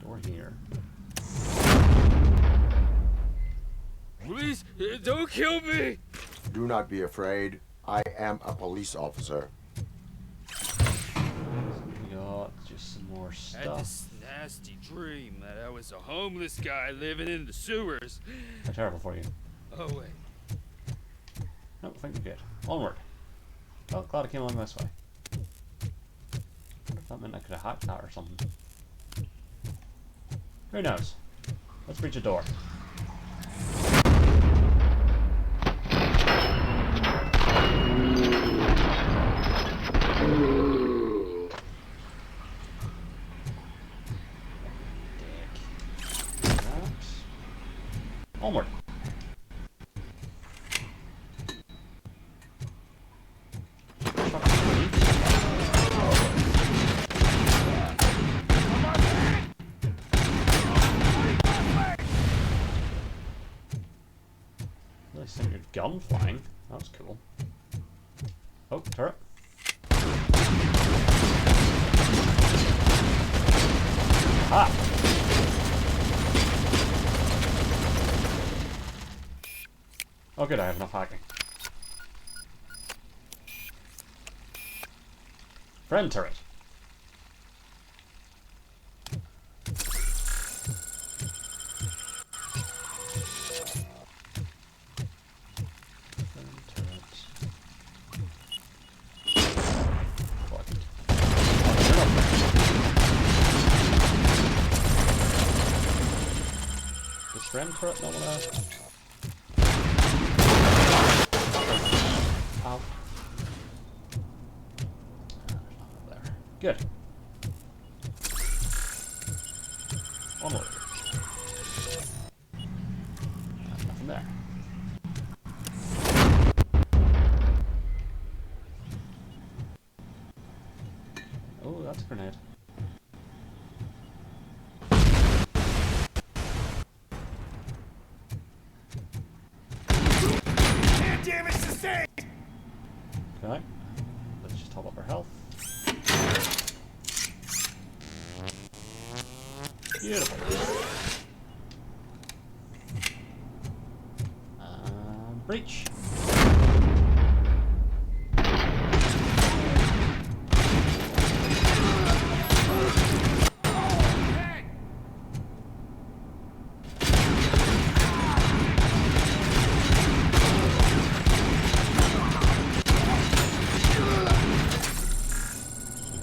Door here. Please, don't kill me! Do not be afraid. I am a police officer. We got just some more I had stuff. this nasty dream that I was a homeless guy living in the sewers. How terrible for you. Oh, wait. No, I think we're good. Onward. Oh, glad I came along this way. Wonder if that meant I could have hacked that or something. Who knows? Let's breach a door. Onward. Really sent your gun flying. That was cool. Oh, turret. Ah! Oh good, I have enough hacking. Friend turret. Friend turret. What? Does friend turret not wanna... Ow. There's nothing up there. Good. Onward. Nothing there. Oh, that's a grenade. Damage sustained! Okay. Let's just top up our health. Beautiful. Breach.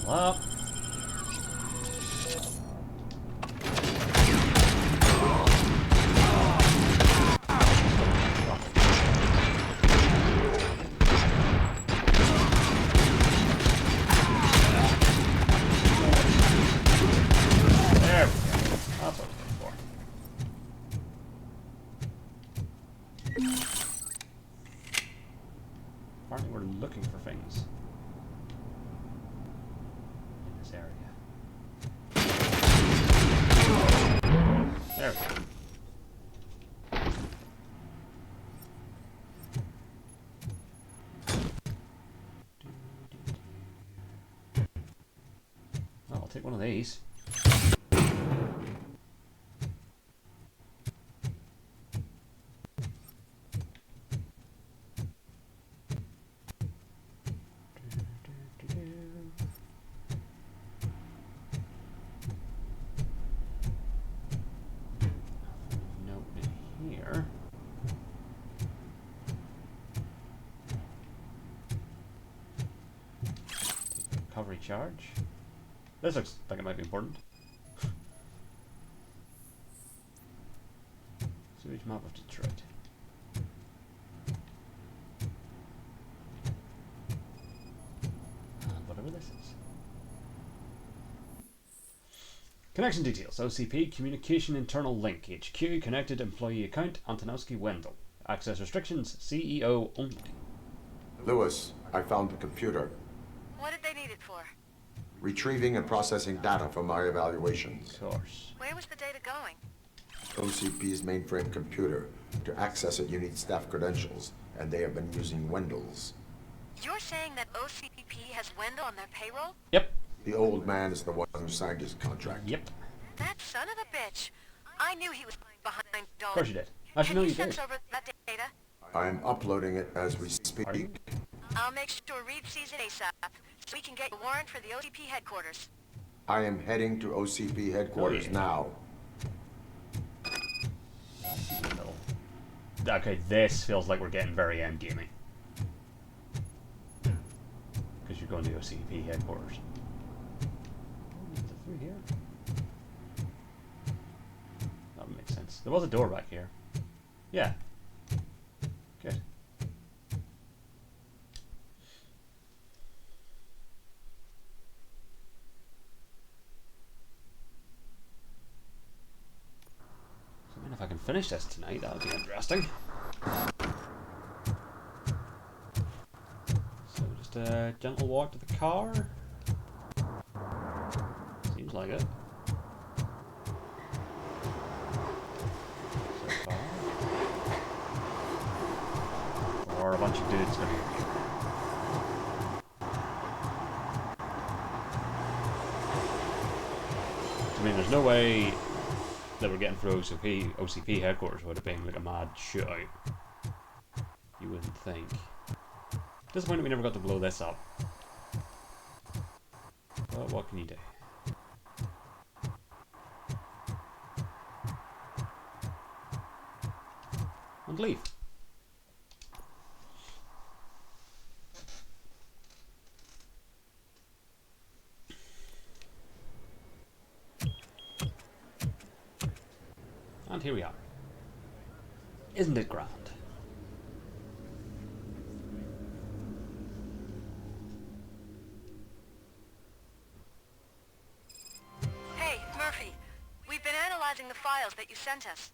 Up. There we go. That's what we're looking for. Apparently we're looking for things in this area. There we go. Well, I'll take one of these. charge. This looks like it might be important. Sewage map of Detroit. And whatever this is. Connection details. OCP Communication Internal Link. HQ Connected Employee Account Antonowski Wendell. Access restrictions CEO only. Lewis, I found the computer. What did they need it for? Retrieving and processing data from my evaluations. Of course. Where was the data going? OCP's mainframe computer. To access it, you need staff credentials, and they have been using Wendell's. You're saying that OCP has Wendell on their payroll? Yep. The old man is the one who signed his contract. Yep. That son of a bitch. I knew he was behind all. Of course you did. Actually, no, you Can you did. send over that data? I'm uploading it as we speak. I'll make sure Reed sees it ASAP, so we can get a warrant for the OCP headquarters. I am heading to OCP headquarters now. Okay, this feels like we're getting very endgamey. Because you're going to OCP headquarters. Is it through here? That would make sense. There was a door back here. Yeah. Good. So, I mean, if I can finish this tonight, that would be interesting. So, just a gentle walk to the car. Seems like it. So far. Or a bunch of dudes going to be here. I mean, there's no way that we're getting through OCP headquarters would have been like a mad shootout. You wouldn't think. Disappointed we never got to blow this up. But what can you do? And leave. And here we are. Isn't it grand? Hey, Murphy. We've been analyzing the files that you sent us.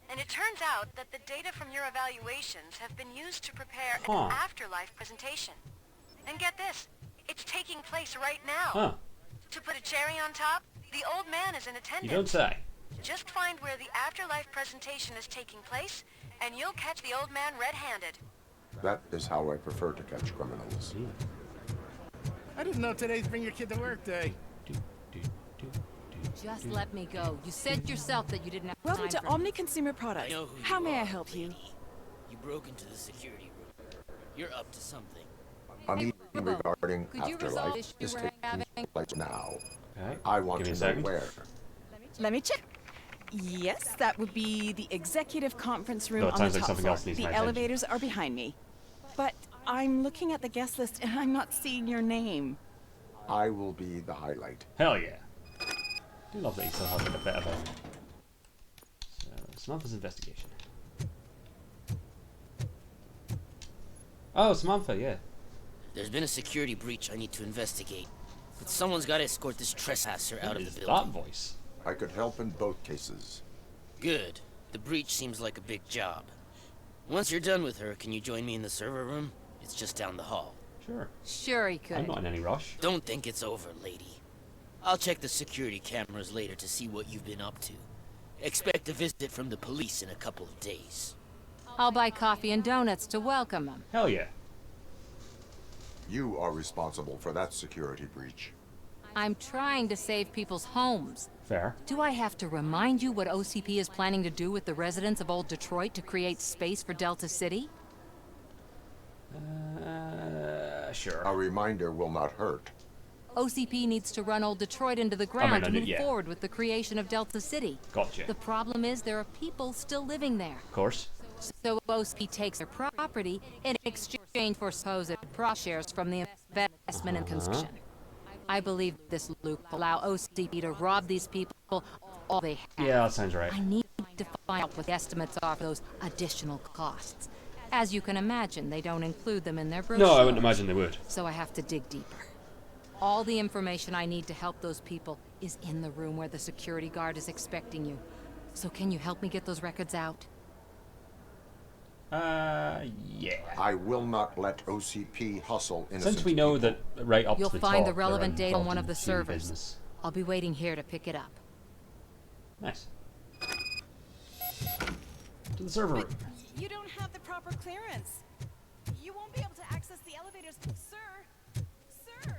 And it turns out that the data from your evaluations have been used to prepare an afterlife presentation. And get this, it's taking place right now. Huh. To put a cherry on top, the old man is in attendance. You don't say. Just find where the afterlife presentation is taking place, and you'll catch the old man red-handed. That is how I prefer to catch criminals. I didn't know today's Bring Your Kid to Work Day. Just let me go. You said yourself that you didn't have Welcome time to for Omni Consumer Products. How may I help you? You broke into the security room. You're up to something. A meeting regarding Could you resolve afterlife the is issue we're taking having? place now. Okay. I want Give me to a know second. where. Let me check. Yes, that would be the executive conference room No, it on sounds the like top something floor. else needs The my attention. elevators are behind me. But I'm looking at the guest list and I'm not seeing your name. I will be the highlight. Hell yeah. I do love that he still has like a bit of a... So, Samantha's investigation. Oh, Samantha, yeah. There's been a security breach I need to investigate. But someone's got to escort this trespasser out of the That building. voice. I could help in both cases. Good. The breach seems like a big job. Once you're done with her, can you join me in the server room? It's just down the hall. Sure. Sure he could. I'm not in any rush. Don't think it's over, lady. I'll check the security cameras later to see what you've been up to. Expect a visit from the police in a couple of days. I'll buy coffee and donuts to welcome him. Hell yeah. You are responsible for that security breach. I'm trying to save people's homes. Fair. Do I have to remind you what OCP is planning to do with the residents of Old Detroit to create space for Delta City? Sure. A reminder will not hurt. OCP needs to run Old Detroit into the ground to move yeah. forward with the creation of Delta City. Gotcha. The problem is there are people still living there. Of course. So OCP takes their property in exchange for supposed shares from the investment and construction. I believe this loop will allow OCP to rob these people all they have. Yeah, that sounds right. I need to find out what the estimates are for those additional costs. As you can imagine, they don't include them in their brochures. No, I wouldn't imagine they would. So I have to dig deeper. All the information I need to help those people is in the room where the security guard is expecting you. So can you help me get those records out? Yeah. I will not let OCP hustle innocent Since we know people. that right up You'll to the find top, the relevant they're data on one involved of the in shady servers. business. I'll be waiting here to pick it up. Nice. To the server room. You don't have the proper clearance. You won't be able to access the elevators, sir. Sir.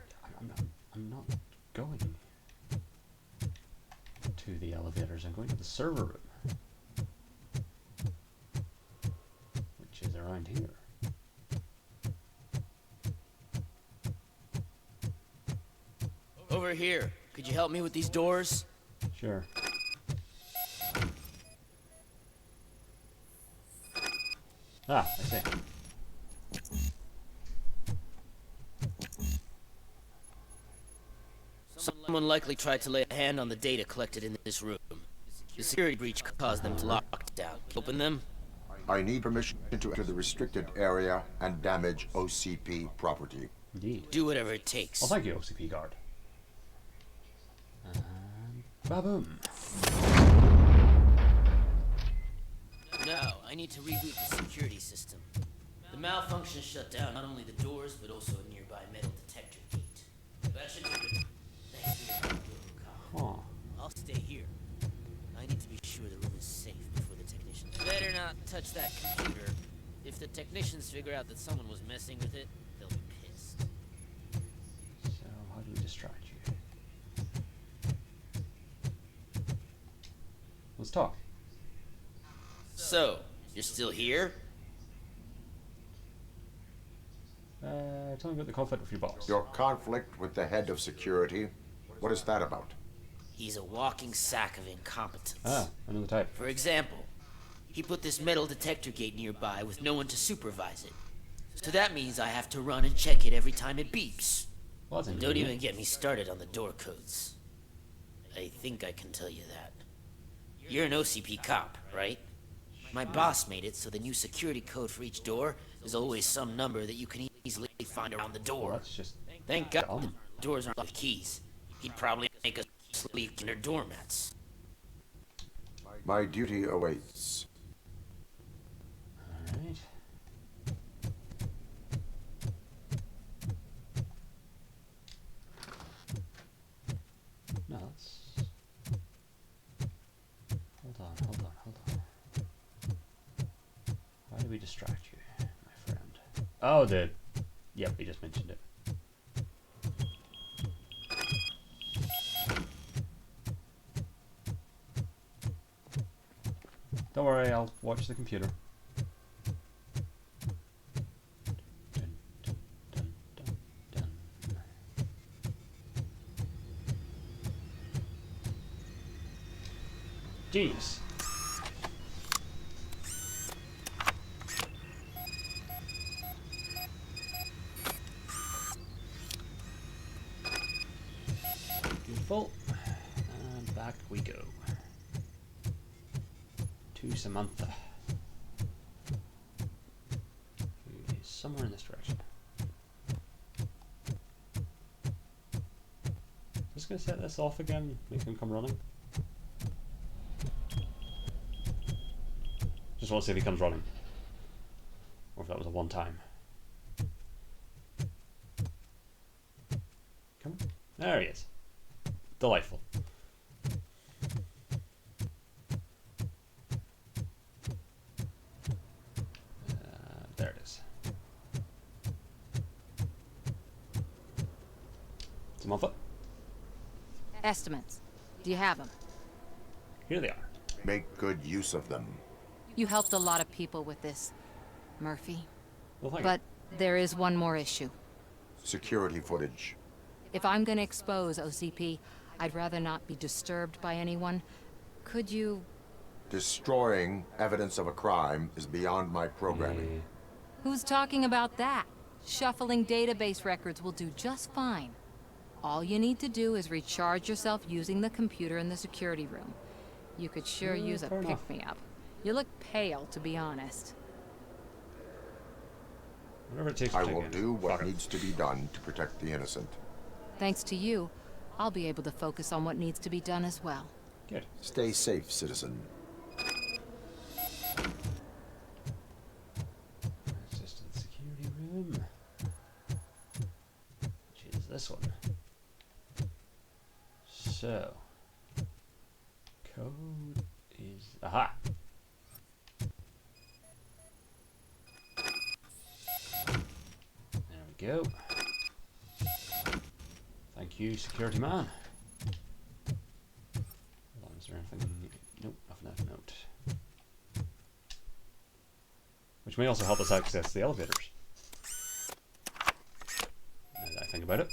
I'm not going to the elevators. I'm going to the server room, which is around here. Over here. Could you help me with these doors? Sure. Ah, I see. Someone likely tried to lay a hand on the data collected in this room. The security breach caused them to lock down. Open them? I need permission to enter the restricted area and damage OCP property. Indeed. Do whatever it takes. Well, thank you, OCP guard. Ba-boom. No, I need to reboot the security system. The malfunction shut down not only the doors, but also a nearby metal detector gate. That should do it. Thanks for your help, Robocop. I'll stay here. I need to be sure the room is safe before the technicians. Better not touch that computer. If the technicians figure out that someone was messing with it, they'll be pissed. So, how do we distract you? Let's talk. So, you're still here? Tell me about the conflict with your boss. Your conflict with the head of security, what is that about? He's a walking sack of incompetence. Ah, another type. For example, he put this metal detector gate nearby with no one to supervise it. So that means I have to run and check it every time it beeps. Well, And don't even get me started on the door codes. I think I can tell you that. You're an OCP cop, right? My boss made it so the new security code for each door is always some number that you can easily find around the door. That's just Thank God the doors aren't with keys. He'd probably make us sleep under doormats. My duty awaits. Alright. No, that's... Hold on. Why did we distract you, my friend? Oh, Yep, we just mentioned it. Don't worry, I'll watch the computer. Genius. Beautiful. And back we go. To Samantha. Who is somewhere in this direction. Just gonna set this off again, make him come running. Just want to see if he comes running. Or if that was a one time. Come on. There he is. Delightful. There it is. Samantha? Estimates. Do you have them? Here they are. Make good use of them. You helped a lot of people with this, Murphy. Well, thank But there is one more issue. Security footage. If I'm going to expose OCP, I'd rather not be disturbed by anyone. Could you... Destroying evidence of a crime is beyond my programming. Who's talking about that? Shuffling database records will do just fine. All you need to do is recharge yourself using the computer in the security room. You could sure use a pick-me-up. You look pale, to be honest. Whatever it takes. I will do what needs to be done to protect the innocent. Thanks to you, I'll be able to focus on what needs to be done as well. Good. Stay safe, citizen. Assistant security room. Which is this one. So, code is... Aha! There we go. Thank you, security man. Hold on, is there anything... Nope, nothing of note. Which may also help us access the elevators. Now that I think about it.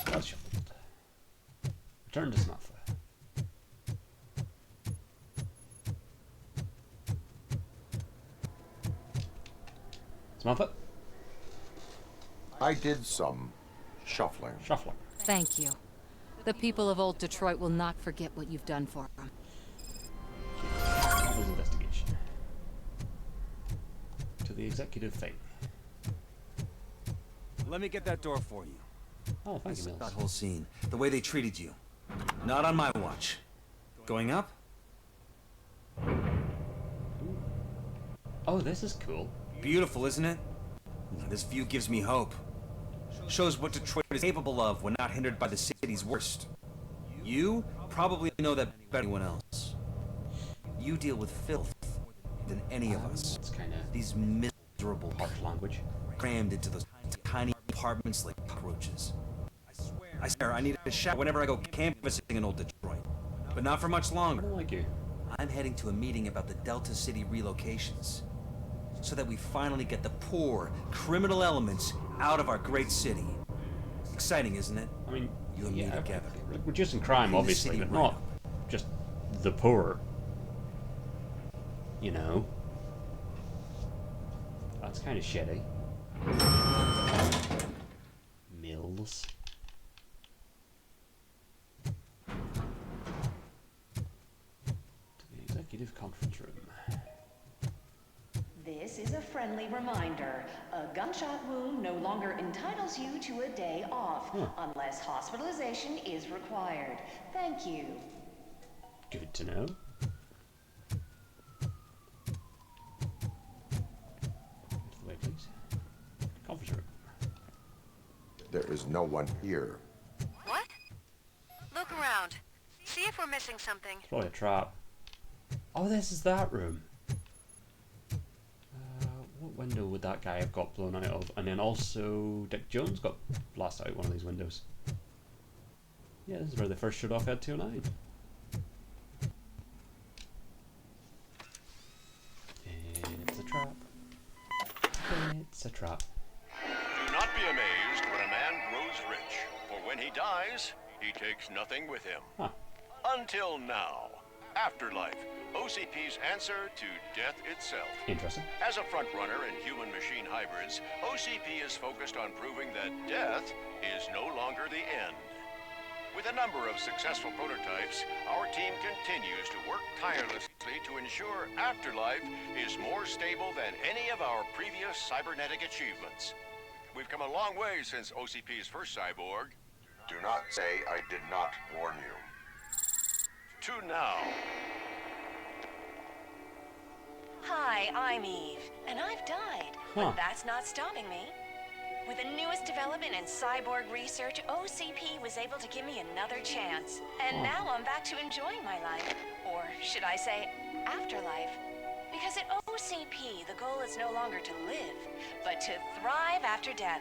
That's shuffled. Return to Samantha. Samantha? I did some shuffling. Shuffling. Thank you. The people of Old Detroit will not forget what you've done for them. His investigation. To the executive thing. Let me get that door for you. Oh, thank you, Mills. That whole scene, the way they treated you. Not on my watch. Going up? Oh, this is cool. Beautiful, isn't it? This view gives me hope. Shows what Detroit is capable of when not hindered by the city's worst. You probably know that better than anyone else. You deal with filth than any of us. It's kind of these miserable harsh language crammed into those tiny apartments like cockroaches. I swear I need a shower whenever I go canvassing in Old Detroit, but not for much longer. I don't like you. I'm heading to a meeting about the Delta City relocations, so that we finally get the poor, criminal elements out of our great city. Exciting, isn't it? I mean, you and me together. Reducing crime, obviously, but not just the poor. You know? That's kind of shitty. Mills. To the executive conference room. This is a friendly reminder. A gunshot wound no longer entitles you to a day off, unless hospitalization is required. Thank you. Good to know. To the way, please. Conference room. There is no one here. What? Look around. See if we're missing something. It's probably a trap. Oh, this is that room. What window would that guy have got blown out of? And then also Dick Jones got blasted out one of these windows. Yeah, this is where they first showed off Ed 209. It's a trap. It's a trap. Do not be amazed when a man grows rich, for when he dies, he takes nothing with him. Huh. Until now. Afterlife, OCP's answer to death itself. Interesting. As a frontrunner in human-machine hybrids, OCP is focused on proving that death is no longer the end. With a number of successful prototypes, our team continues to work tirelessly to ensure Afterlife is more stable than any of our previous cybernetic achievements. We've come a long way since OCP's first cyborg. Do not say I did not warn you. To now. Hi, I'm Eve, and I've died, but that's not stopping me. With the newest development in cyborg research, OCP was able to give me another chance. And now I'm back to enjoying my life. Or should I say, afterlife. Because at OCP, the goal is no longer to live, but to thrive after death.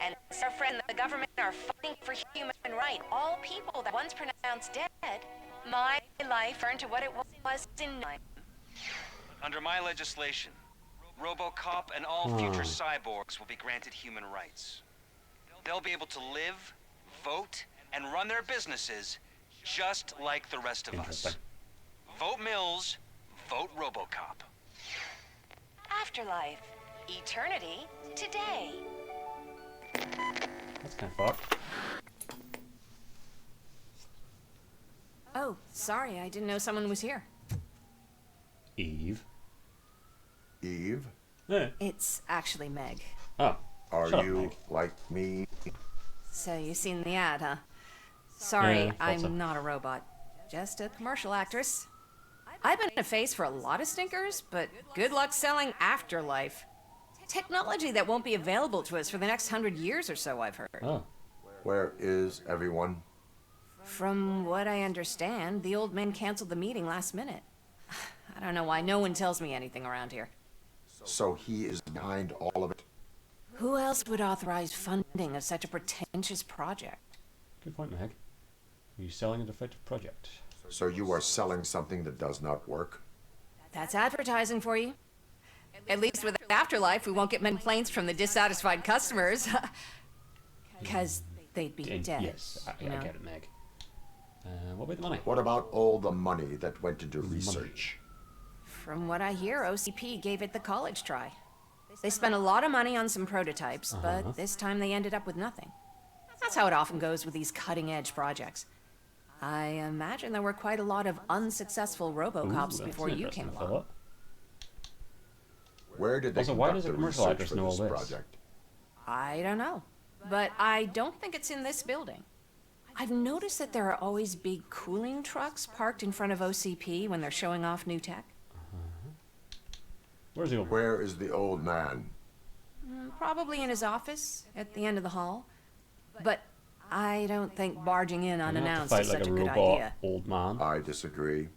And our friend the government are fighting for human rights. All people that once pronounced dead, my life turned to what it was in time. Under my legislation, Robocop and all future cyborgs will be granted human rights. They'll be able to live, vote, and run their businesses just like the rest of us. Vote Mills, vote Robocop. afterlife. Eternity today. That's kind of fucked. Oh, sorry, I didn't know someone was here. Eve. Eve? Yeah. It's actually Meg. Oh. Are Shut up, you Meg. like me? So you seen the ad, huh? Sorry, Yeah, thought so. I'm not a robot. Just a commercial actress. I've been a face for a lot of stinkers, but good luck selling afterlife. Technology that won't be available to us for the next 100 years or so, I've heard. Oh. Where is everyone? From what I understand, the old man canceled the meeting last minute. I don't know why no one tells me anything around here. So he is behind all of it? Who else would authorize funding of such a pretentious project? Good point, Meg. Are you selling a defective project? So you are selling something that does not work? That's advertising for you. At least with Afterlife, we won't get many complaints from the dissatisfied customers. Because they'd be dead. Yes, I you know? get it, Meg. What about the money? What about all the money that went into research? From what I hear, OCP gave it the college try. They spent a lot of money on some prototypes, but this time they ended up with nothing. That's how it often goes with these cutting-edge projects. I imagine there were quite a lot of unsuccessful Robocops before you came along. Where did they Also, why conduct does a the commercial research actress for know all this this? project? I don't know, but I don't think it's in this building. I've noticed that there are always big cooling trucks parked in front of OCP when they're showing off new tech. Where's the old man? Where is the old man? Probably in his office at the end of the hall. But I don't think barging in unannounced is such a good idea. Old man. I disagree.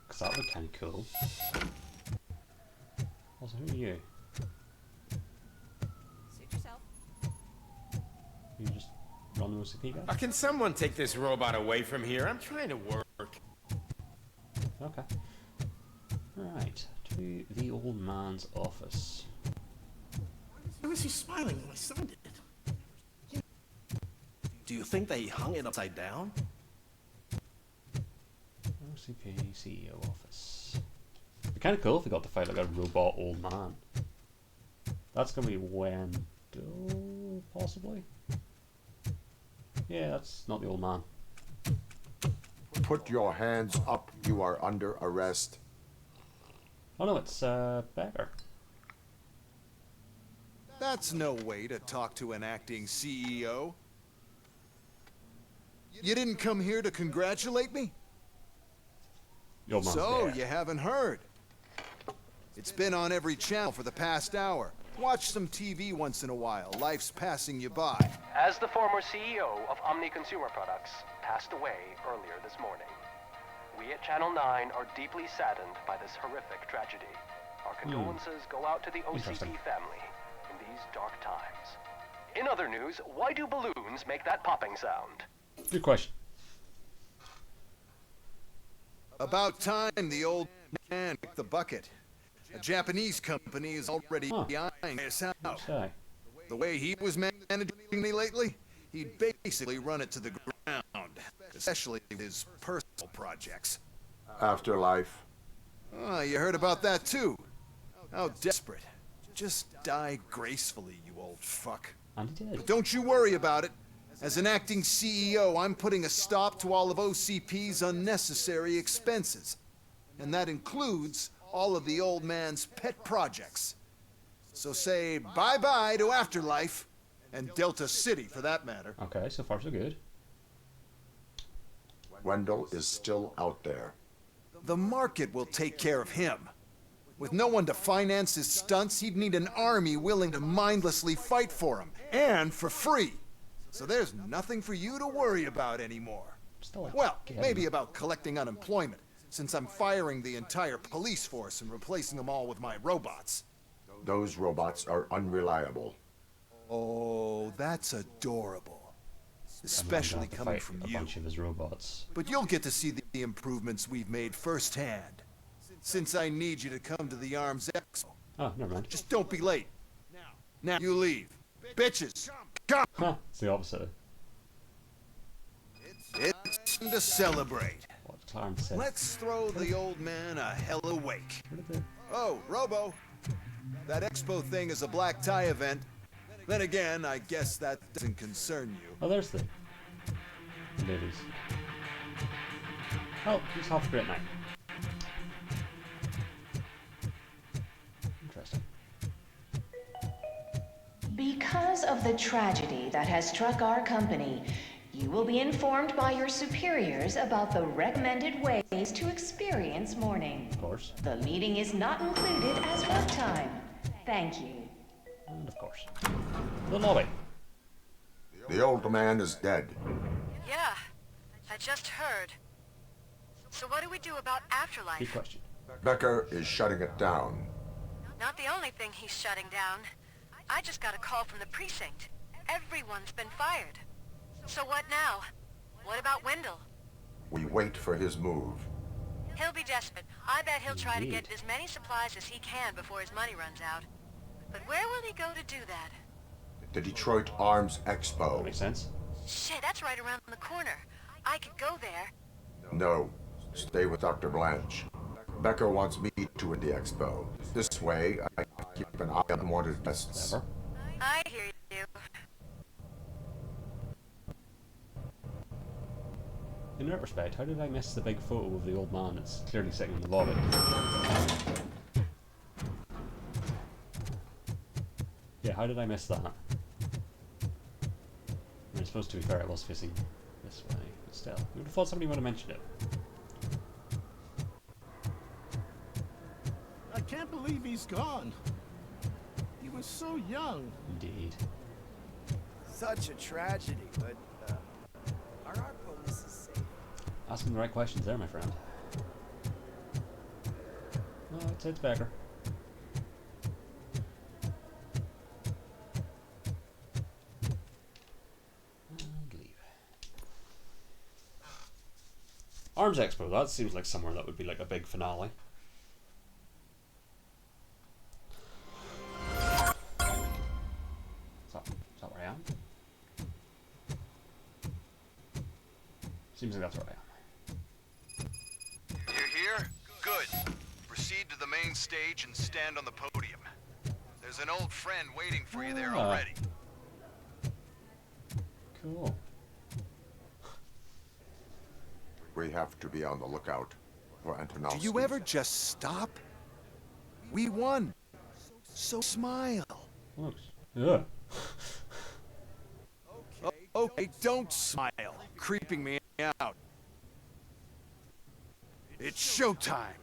Because that would be kind of cool. Also, who are you? Suit yourself. You just run the OCP guy? Can someone take this robot away from here? I'm trying to work. Okay. Right, to the old man's office. Why was he smiling when I signed it? Do you think they hung it upside down? OCP CEO office. It'd be kind of cool if we got to fight like a robot old man. That's gonna be Wendell, possibly? Yeah, that's not the old man. Put your hands up. You are under arrest. Oh no, it's Becker. That's no way to talk to an acting CEO. You didn't come here to congratulate me? The old man's So, there. you haven't heard. It's been on every channel for the past hour. Watch some TV once in a while. Life's passing you by. As the former CEO of Omni Consumer Products passed away earlier this morning, we at Channel 9 are deeply saddened by this horrific tragedy. Our condolences go out to the OCP family in these dark times. In other news, why do balloons make that popping sound? Good question. About time the old man kicked the bucket. A Japanese company is already eyeing us out. The way he was managing me lately, he'd basically run it to the ground, especially his personal projects. Afterlife. Oh, you heard about that too? How desperate. Just die gracefully, you old fuck. But don't you worry about it. As an acting CEO, I'm putting a stop to all of OCP's unnecessary expenses. And that includes all of the old man's pet projects. So say bye-bye to Afterlife, and Delta City for that matter. Okay, so far so good. Wendell is still out there. The market will take care of him. With no one to finance his stunts, he'd need an army willing to mindlessly fight for him, and for free. So there's nothing for you to worry about anymore. Well, maybe about collecting unemployment, since I'm firing the entire police force and replacing them all with my robots. Those robots are unreliable. Oh, that's adorable. Especially coming from you. A bunch of his robots. But you'll get to see the improvements we've made firsthand. Since I need you to come to the Arms Expo. Oh, never mind. Just don't be late. Now you leave. Bitches, come! Huh, it's the opposite. It's time to celebrate. What Clarence said. Let's throw the old man a hella wake. Oh, Robo, That expo thing is a black tie event. Then again, I guess that doesn't concern you. Oh, there's the ladies. Oh, just have a great night. Interesting. Because of the tragedy that has struck our company, you will be informed by your superiors about the recommended ways to experience mourning. Of course. The meeting is not included as work time. Thank you. And of course. The lobby. The old man is dead. Yeah, I just heard. So what do we do about afterlife? Good question. Becker is shutting it down. Not the only thing he's shutting down. I just got a call from the precinct. Everyone's been fired. So what now? What about Wendell? We wait for his move. He'll be desperate. I bet he'll try to get as many supplies as he can before his money runs out. But where will he go to do that? The Detroit Arms Expo. That makes sense. Shit, that's right around the corner. I could go there. No, stay with Dr. Blanche. Becker wants me to the expo. This way, I can keep an eye on unwanted guests. I hear you. In retrospect, how did I miss the big photo of the old man that's clearly sitting in the lobby? Yeah, how did I miss that? I mean, supposed to be fair, it was facing this way, but still. You would have thought somebody would have mentioned it. I can't believe he's gone. He was so young. Indeed. Such a tragedy, but are our police safe? Asking the right questions there, my friend. No, it's Becker. And leave. Arms Expo, that seems like somewhere that would be like a big finale. Is that where I am? Seems like that's where I am. You're here? Good. Proceed to the main stage and stand on the podium. There's an old friend waiting for you there already. Cool. We have to be on the lookout for Antonovsky. Do you ever just stop? We won. So smile. Looks. Yeah. Okay, don't smile. Creeping me out. It's showtime.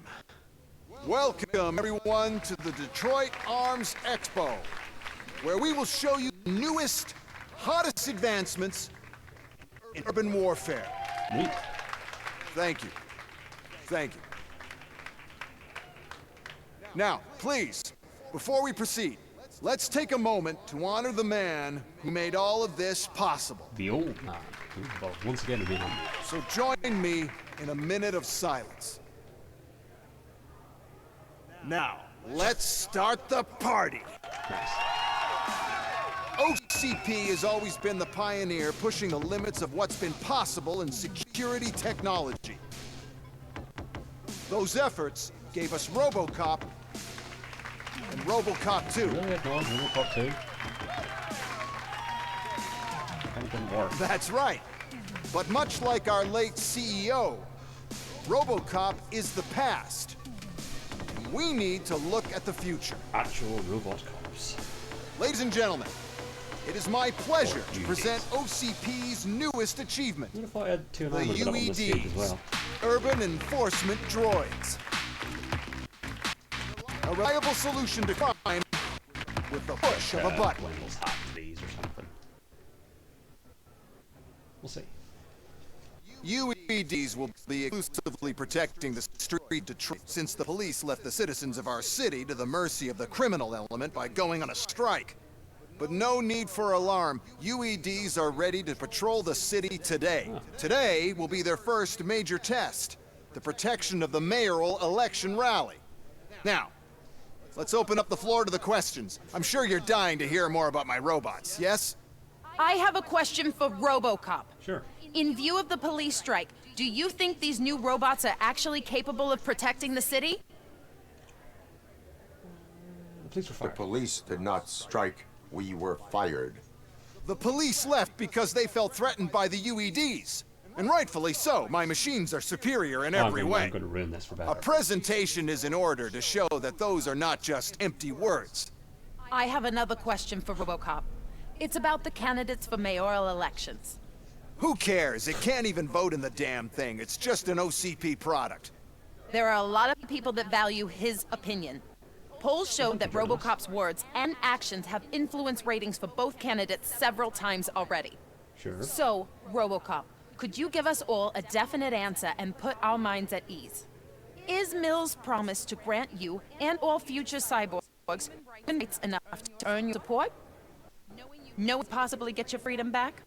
Welcome, everyone, to the Detroit Arms Expo, where we will show you the newest, hottest advancements in urban warfare. Neat. Thank you. Thank you. Now, please, before we proceed, let's take a moment to honor the man who made all of this possible. The old man. Well, once again, again. So join me in a minute of silence. Now, let's start the party. Nice. OCP has always been the pioneer pushing the limits of what's been possible in security technology. Those efforts gave us Robocop and Robocop 2. Really? No, Robocop 2? That didn't work. That's right. But much like our late CEO, Robocop is the past. And we need to look at the future. Actual robot cops. Ladies and gentlemen, it is my pleasure to present OCP's newest achievement, What if I had two the numbers on this stage as UEDs, well? Urban Enforcement Droids. A reliable solution to crime with the push of a button. Wendell's hat, please, or something. We'll see. UEDs will be exclusively protecting the street Detroit since the police left the citizens of our city to the mercy of the criminal element by going on a strike. But no need for alarm. UEDs are ready to patrol the city today. Today will be their first major test, the protection of the mayoral election rally. Now, let's open up the floor to the questions. I'm sure you're dying to hear more about my robots, yes? I have a question for Robocop. Sure. In view of the police strike, do you think these new robots are actually capable of protecting the city? police were fired. The police did not strike. We were fired. The police left because they felt threatened by the UEDs. And rightfully so. My machines are superior in every way. I'm going to ruin this for better. A presentation is in order to show that those are not just empty words. I have another question for Robocop. It's about the candidates for mayoral elections. Who cares? It can't even vote in the damn thing. It's just an OCP product. There are a lot of people that value his opinion. Polls show that Robocop's words and actions have influenced ratings for both candidates several times already. Sure. So, Robocop, could you give us all a definite answer and put our minds at ease? Is Mills' promise to grant you and all future cyborgs rights enough to earn your support? Knowing possibly get your freedom back?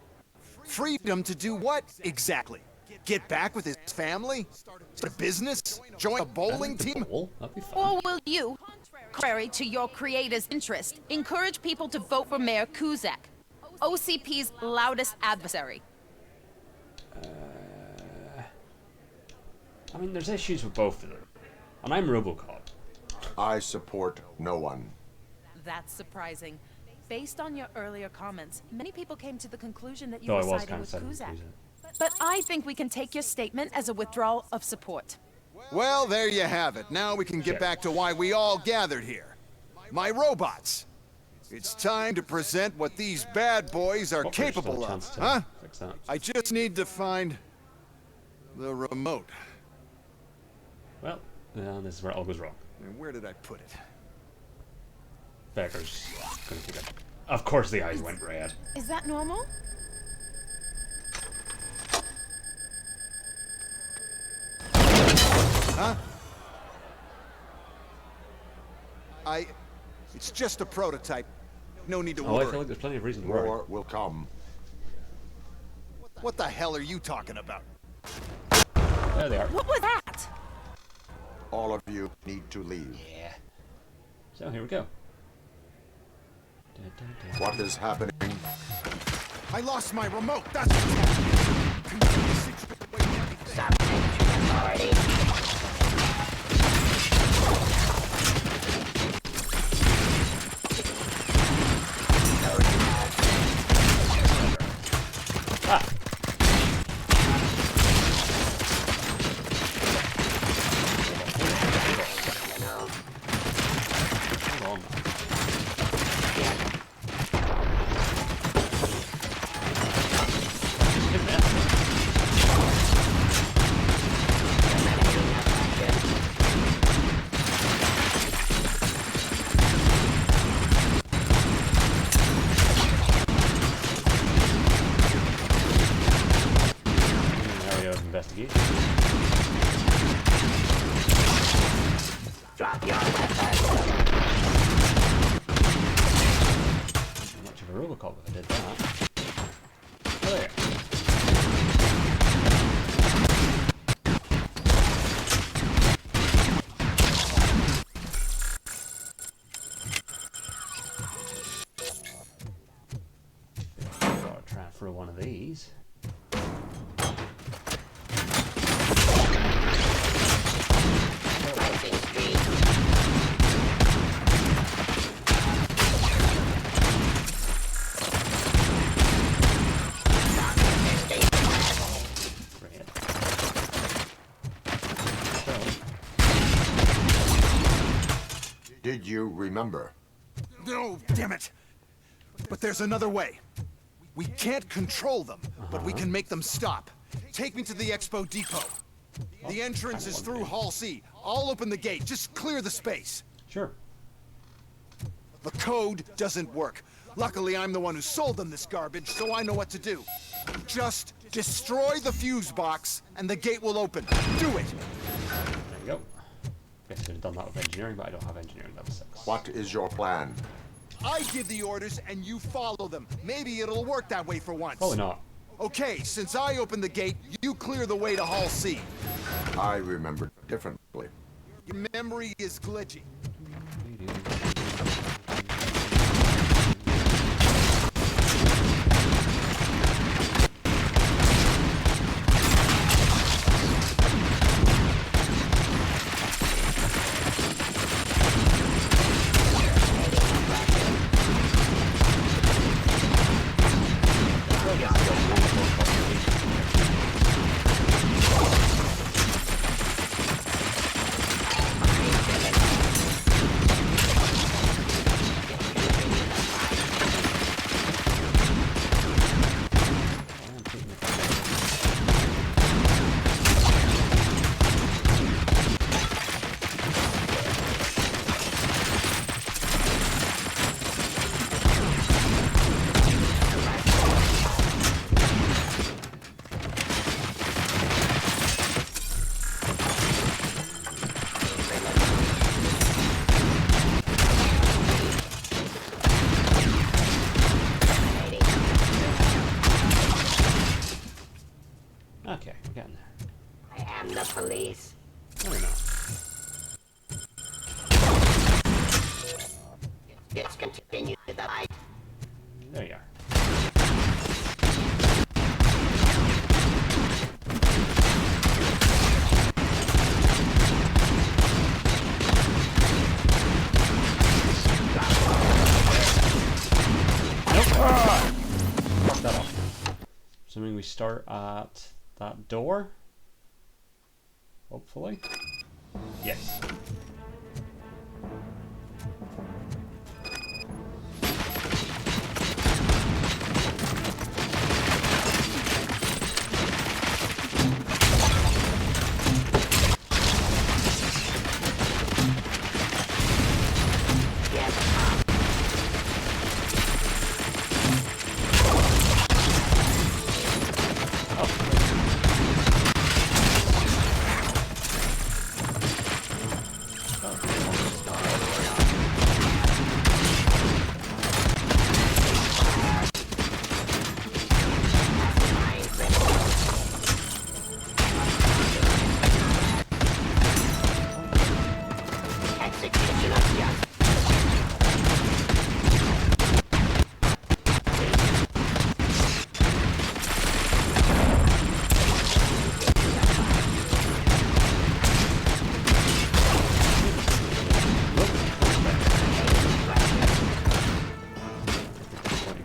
Freedom to do what, exactly? Get back with his family? Start a business? Join a bowling team? Or will you, contrary to your creator's interest, encourage people to vote for Mayor Kuzak, OCP's loudest adversary? I mean, there's issues with both of them. And I'm Robocop. I support no one. That's surprising. Based on your earlier comments, many people came to the conclusion that you Though were I was siding kind of with siding with Kuzak. Kuzak. But I think we can take your statement as a withdrawal of support. Well, there you have it. Now we can get back to why we all gathered here. My robots. It's time to present what these bad boys are capable of, huh? I just need to find the remote. Well, this is where it all goes wrong. And where did I put it? Becker's gonna kick it. Of course the eyes went red. Is that normal? Huh? It's just a prototype. No need to worry. I feel like there's plenty of reason to worry. More will come. What the hell are you talking about? There they are. What was that? All of you need to leave. Yeah. So here we go. What is happening? I lost my remote. That's what's happening. Stop taking authority. Drop your weapon. Much of a Robocop if I did that. There. Gotta transfer one of these. Did you remember? No, damn it. But there's another way. We can't control them, but we can make them stop. Take me to the Expo Depot. The entrance is through Hall C. I'll open the gate. Just clear the space. Sure. The code doesn't work. Luckily, I'm the one who sold them this garbage, so I know what to do. Just destroy the fuse box, and the gate will open. Do it! There you go. Guess I could have done that with engineering, but I don't have engineering level 6. What is your plan? I give the orders, and you follow them. Maybe it'll work that way for once. Probably not. Okay, since I opened the gate, you clear the way to Hall C. I remember differently. Your memory is glitchy. police. Why not? Discontinue the fight. There you are. Fuck that up. Assuming we start at that door. Hopefully. Yes.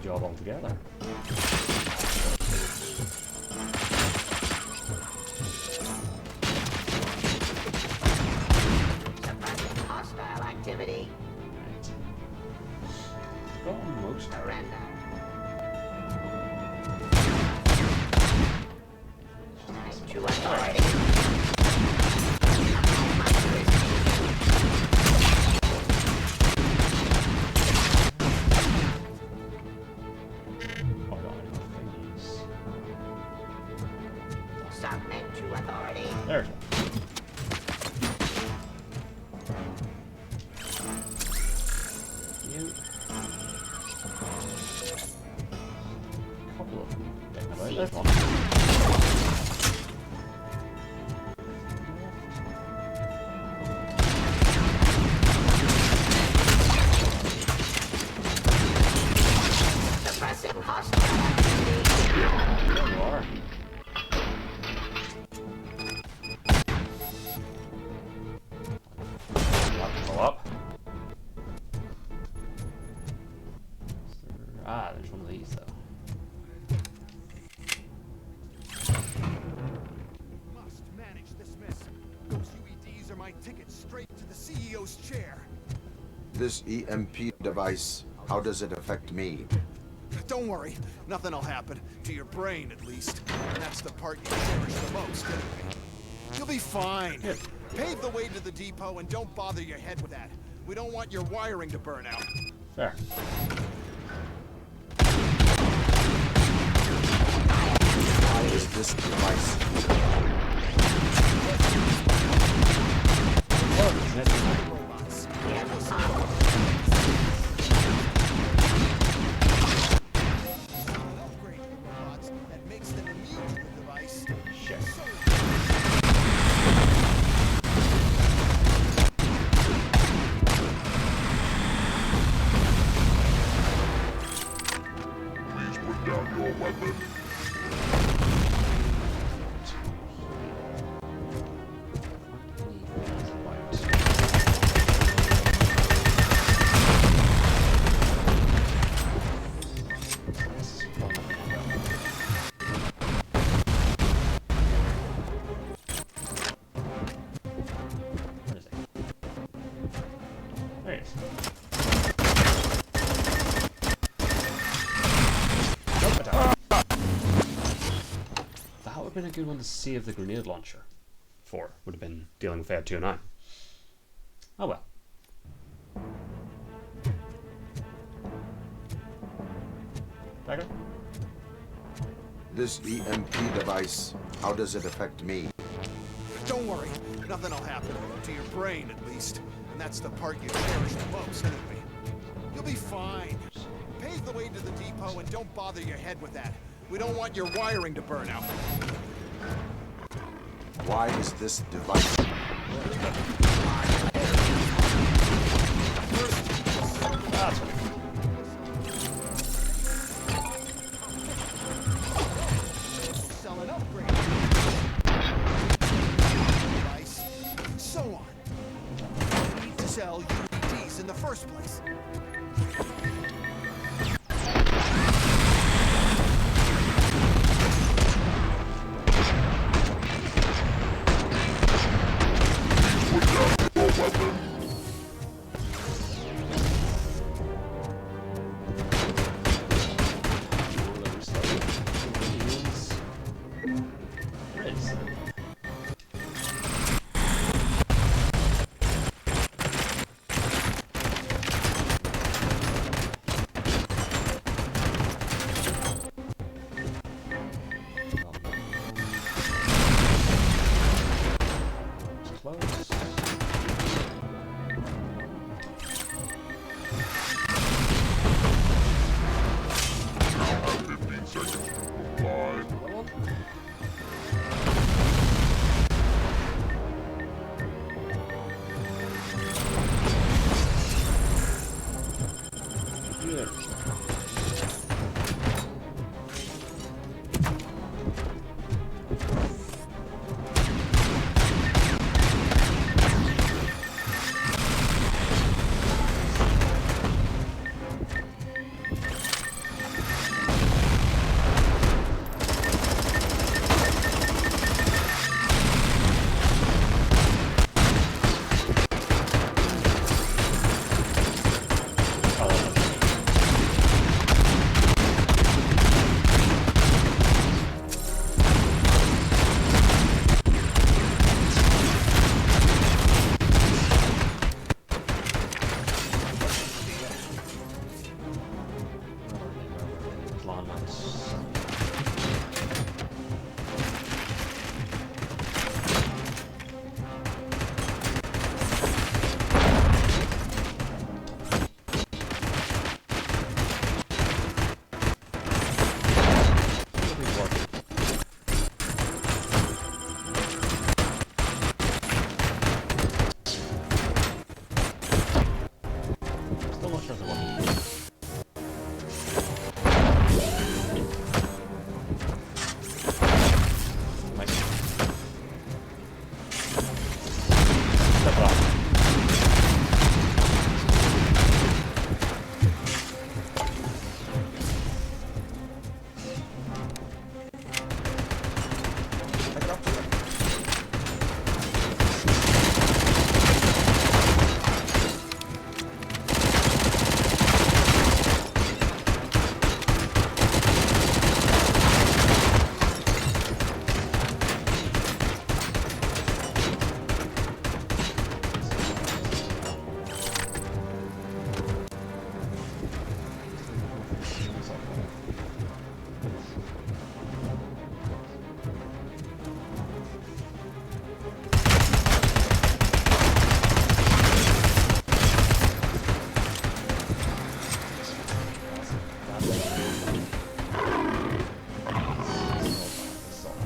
Job altogether. Hostile activity. Almost. Surrender. To authority. Submit to authority. There's one. You. Couple of them. There's one. Suppressing hostile activity. There you are. Go up. Ah, there's one of these though. Must manage this mess. Those UEDs are my ticket straight to the CEO's chair. This EMP device, how does it affect me? Don't worry, nothing'll happen. To your brain, at least. And that's the part you cherish the most, anyway. You'll be fine. Pave the way to the depot and don't bother your head with that. We don't want your wiring to burn out. Fair. How is this device? That makes them immune to the device. Shit. Please put down your weapon. There it is. That would have been a good one to save the grenade launcher for. Would have been dealing with Ed-209. Oh well. Dagger? This EMP device, how does it affect me? Don't worry, nothing'll happen. To your brain, at least. And that's the part you cherish the most, anyway. You'll be fine. Pave the way to the depot and don't bother your head with that. We don't want your wiring to burn out. Why is this device? That's Sell an upgrade. Device, and so on. You need to sell UEDs in the first place.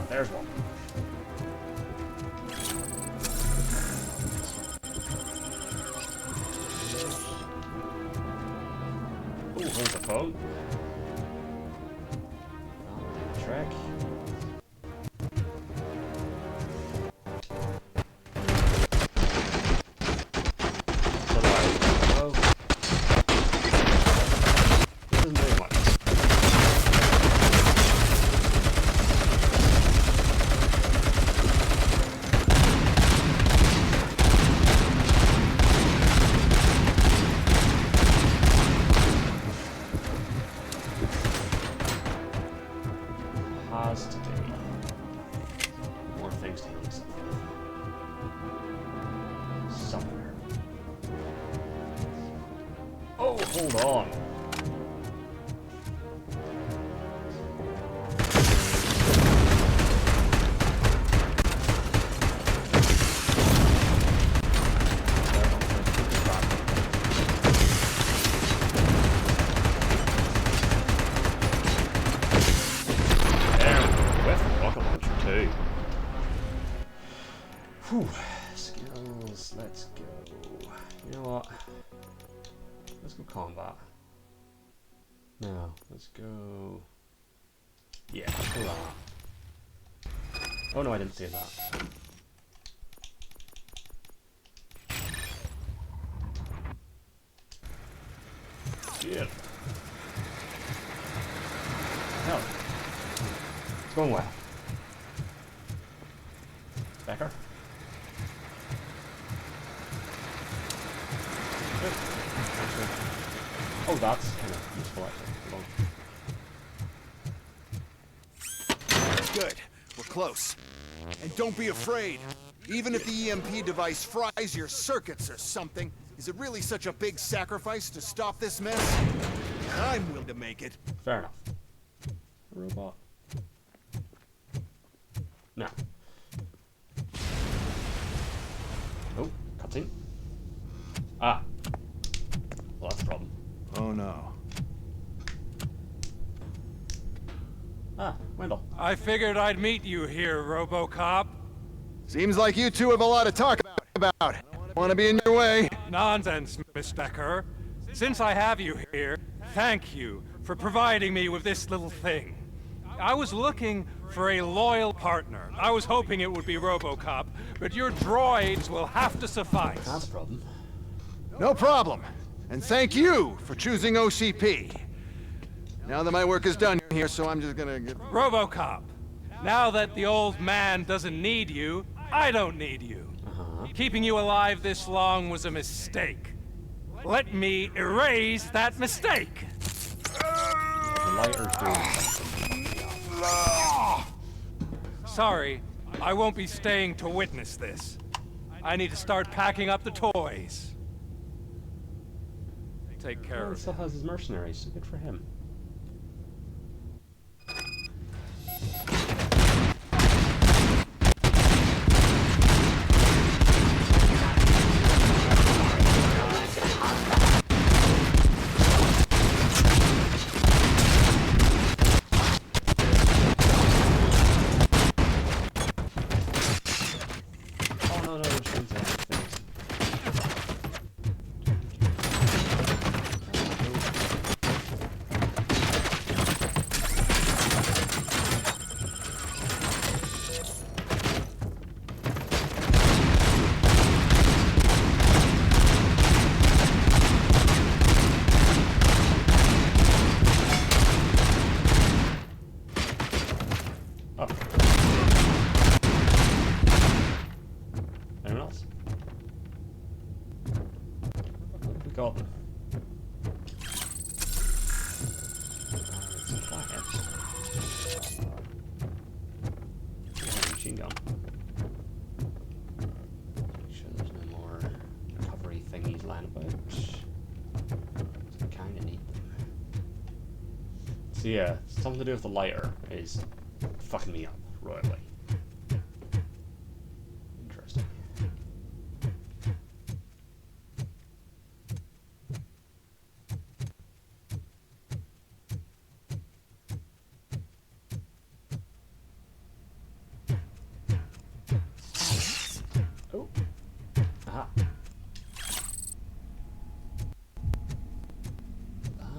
There's one. Ooh, hold the phone. Track. Oh, hold on. Whew. Skills, let's go. You know what? Let's go combat. No, let's go. Yeah, let's do that. Oh no, I didn't say that. Yeah. No. It's going well. Becker. Oh, that's kind of useful actually. Good. We're close. And don't be afraid. Even if the EMP device fries your circuits or something, is it really such a big sacrifice to stop this mess? I'm willing to make it. Fair enough. Robot. No. Oh, cutscene. Ah. Well, that's a problem. Oh no. Ah, Wendell. I figured I'd meet you here, Robocop. Seems like you two have a lot to talk about. Want to be in your way? Nonsense, Miss Becker. Since I have you here, thank you for providing me with this little thing. I was looking for a loyal partner. I was hoping it would be Robocop, but your droids will have to suffice. That's a problem. No problem. And thank you for choosing OCP. Now that my work is done here, so I'm just gonna get... Robocop, now that the old man doesn't need you, I don't need you. Keeping you alive this long was a mistake. Let me erase that mistake. The lighter's doing something. Sorry, I won't be staying to witness this. I need to start packing up the toys. Take care He of still has his mercenaries, so good for him. Anyone else? What we got? Some flatheads. Machine gun. Make sure there's no more recovery thingies lying about. I kind of need them. So yeah, something to do with the lighter is fucking me up royally. Interesting. Oh. Aha.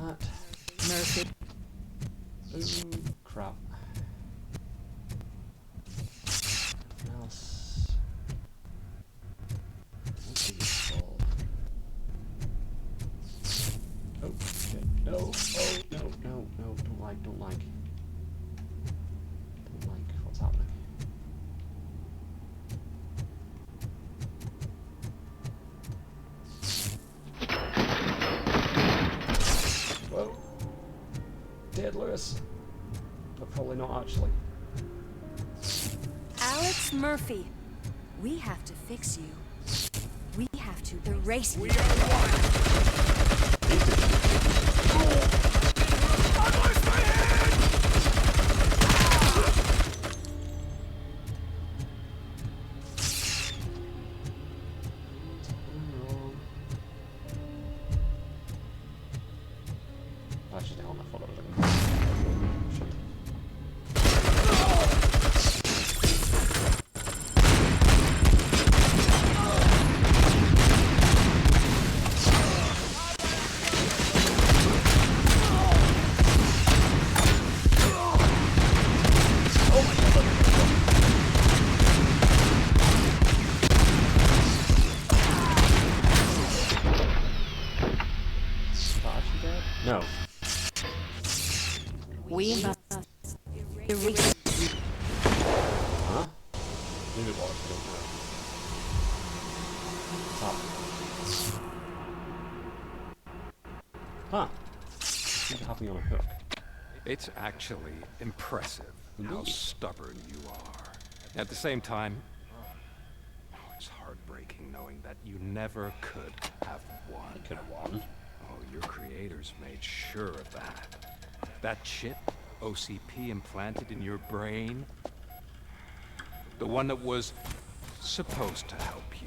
That. Mercy. Ooh, crap. What else? What's useful? Oh, shit. No. Oh, no, no, no. Don't like. Don't like what's happening. Whoa. Dead, Lewis. But probably not actually. Alex Murphy, we have to fix you. We have to erase you. Actually, hold on, I thought I was looking. Huh? Maybe it was. I don't know. Huh. Seems to have me on a hook. It's actually impressive how stubborn you are. At the same time, it's heartbreaking knowing that you never could have won. I could have won. Oh, your creators made sure of that. That chip OCP implanted in your brain, the one that was supposed to help you,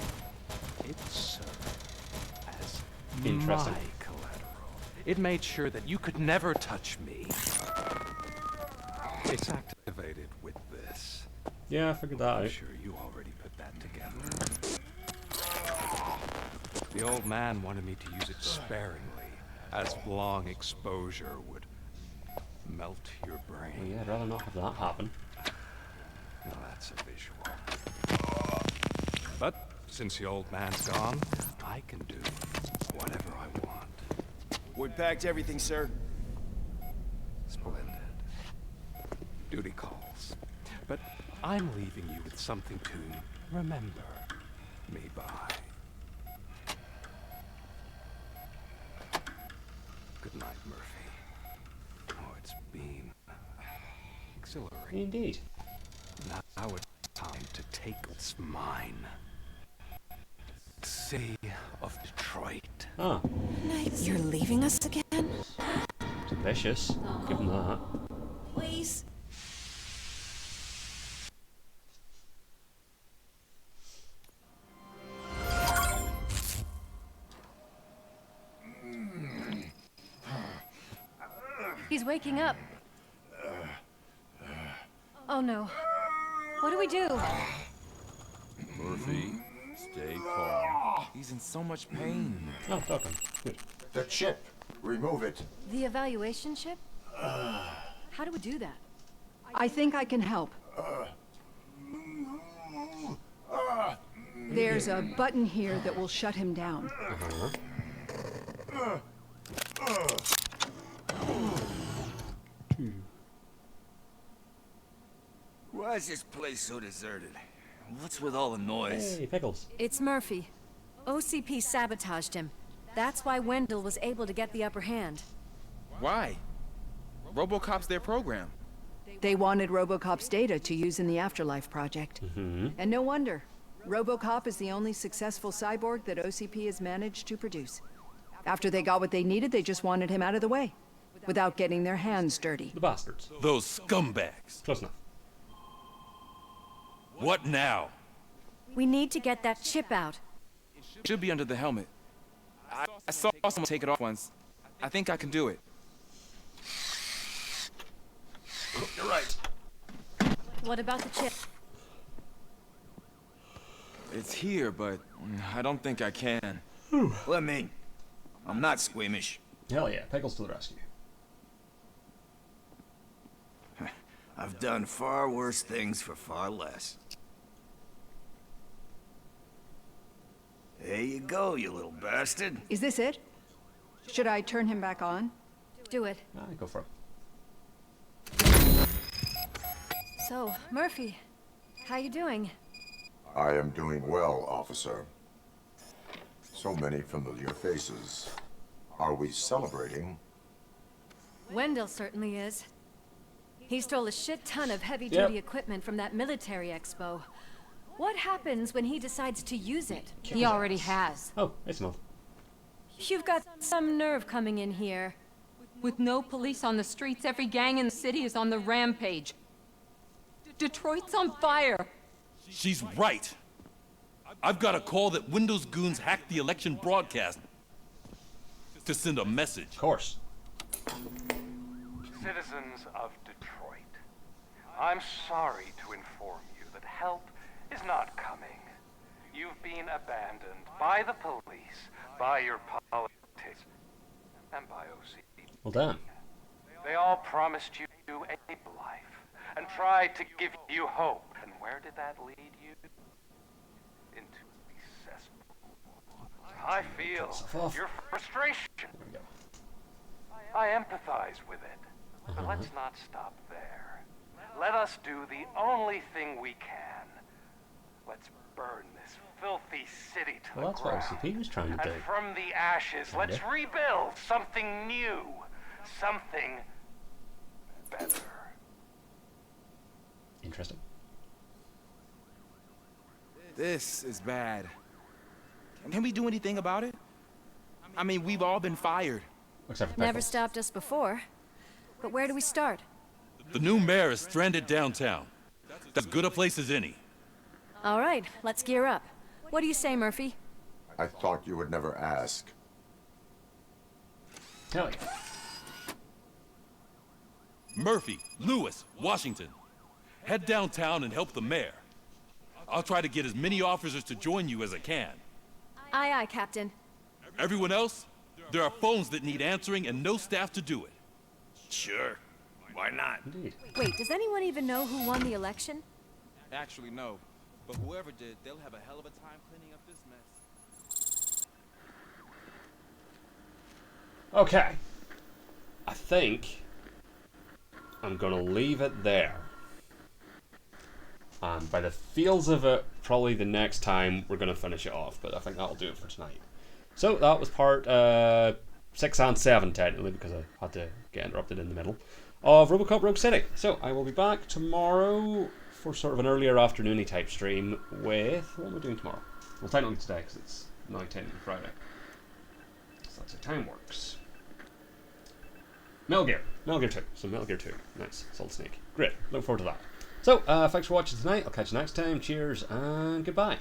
it served as Interesting. my collateral. It made sure that you could never touch me. It's activated with this. Yeah, I figured that out. I'm sure you already put that together. The old man wanted me to use it sparingly, as long exposure would melt your brain. Well, yeah, I'd rather not have that happen. Well, that's a visual. But since the old man's gone, I can do whatever I want. We packed everything, sir. Splendid. Duty calls. But I'm leaving you with something to remember me by. Good night, Murphy. Oh, it's been exhilarating. Indeed. Now it's time to take what's mine. City of Detroit. Ah. You're leaving us again? It's vicious. Give him that. Please. He's waking up. Oh no. What do we do? Murphy, stay calm. He's in so much pain. Oh, welcome. Good. The chip. Remove it. The evaluation chip? How do we do that? I think I can help. There's a button here that will shut him down. Why is this place so deserted? What's with all the noise? Hey, Pickles. It's Murphy. OCP sabotaged him. That's why Wendell was able to get the upper hand. Why? Robocop's their program. They wanted Robocop's data to use in the Afterlife project. And no wonder. Robocop is the only successful cyborg that OCP has managed to produce. After they got what they needed, they just wanted him out of the way, without getting their hands dirty. The bastards. Those scumbags. Close enough. What now? We need to get that chip out. Should be under the helmet. I saw someone take it off once. I think I can do it. You're right. What about the chip? It's here, but I don't think I can. Let me. I'm not squeamish. Hell yeah, Pickles to the rescue. I've done far worse things for far less. There you go, you little bastard. Is this it? Should I turn him back on? Do it. Go for it. So, Murphy, how you doing? I am doing well, officer. So many familiar faces. Are we celebrating? Wendell certainly is. He stole a shit ton of heavy-duty equipment from that military expo. What happens when he decides to use it? He already has. Oh, it's enough. You've got some nerve coming in here. With no police on the streets, every gang in the city is on the rampage. Detroit's on fire. She's right. I've got a call that Windows goons hacked the election broadcast to send a message. Of course. Citizens of Detroit, I'm sorry to inform you that help is not coming. You've been abandoned by the police, by your politics, and by OCP. Well, damn. They all promised you a life and tried to give you hope. And where did that lead you? Into the cesspool. I feel your frustration. I empathize with it. But let's not stop there. us do the only thing we can. Let's burn this filthy city to Well, the that's what ground. OCP was trying to do. And from the ashes, Kinda. let's rebuild something new. Something better. Interesting. This is bad. Can we do anything about it? I mean, we've all been fired. Except for Never stopped us before. But where do we start? The new mayor is stranded downtown. That's as good a place as any. All right, let's gear up. What do you say, Murphy? I thought you would never ask. Hell yeah. Murphy, Lewis, Washington. Head downtown and help the mayor. I'll try to get as many officers to join you as I can. Aye, aye, Captain. Everyone else? There are phones that need answering and no staff to do it. Sure. Why not? Indeed. Wait, does anyone even know who won the election? Actually, no. But whoever did, they'll have a hell of a time cleaning up this mess. Okay. I think I'm gonna leave it there. And by the feels of it, probably the next time we're gonna finish it off, but I think that'll do it for tonight. So that was part 6 and 7 technically, because I had to get interrupted in the middle of Robocop Rogue City. So I will be back tomorrow for sort of an earlier afternoony type stream with, what am I doing tomorrow? Well, technically today, because it's now technically Friday. So that's how time works. Metal Gear 2. So Metal Gear 2. Nice. Solid Snake. Great. Look forward to that. So, thanks for watching tonight. I'll catch you next time. Cheers and goodbye.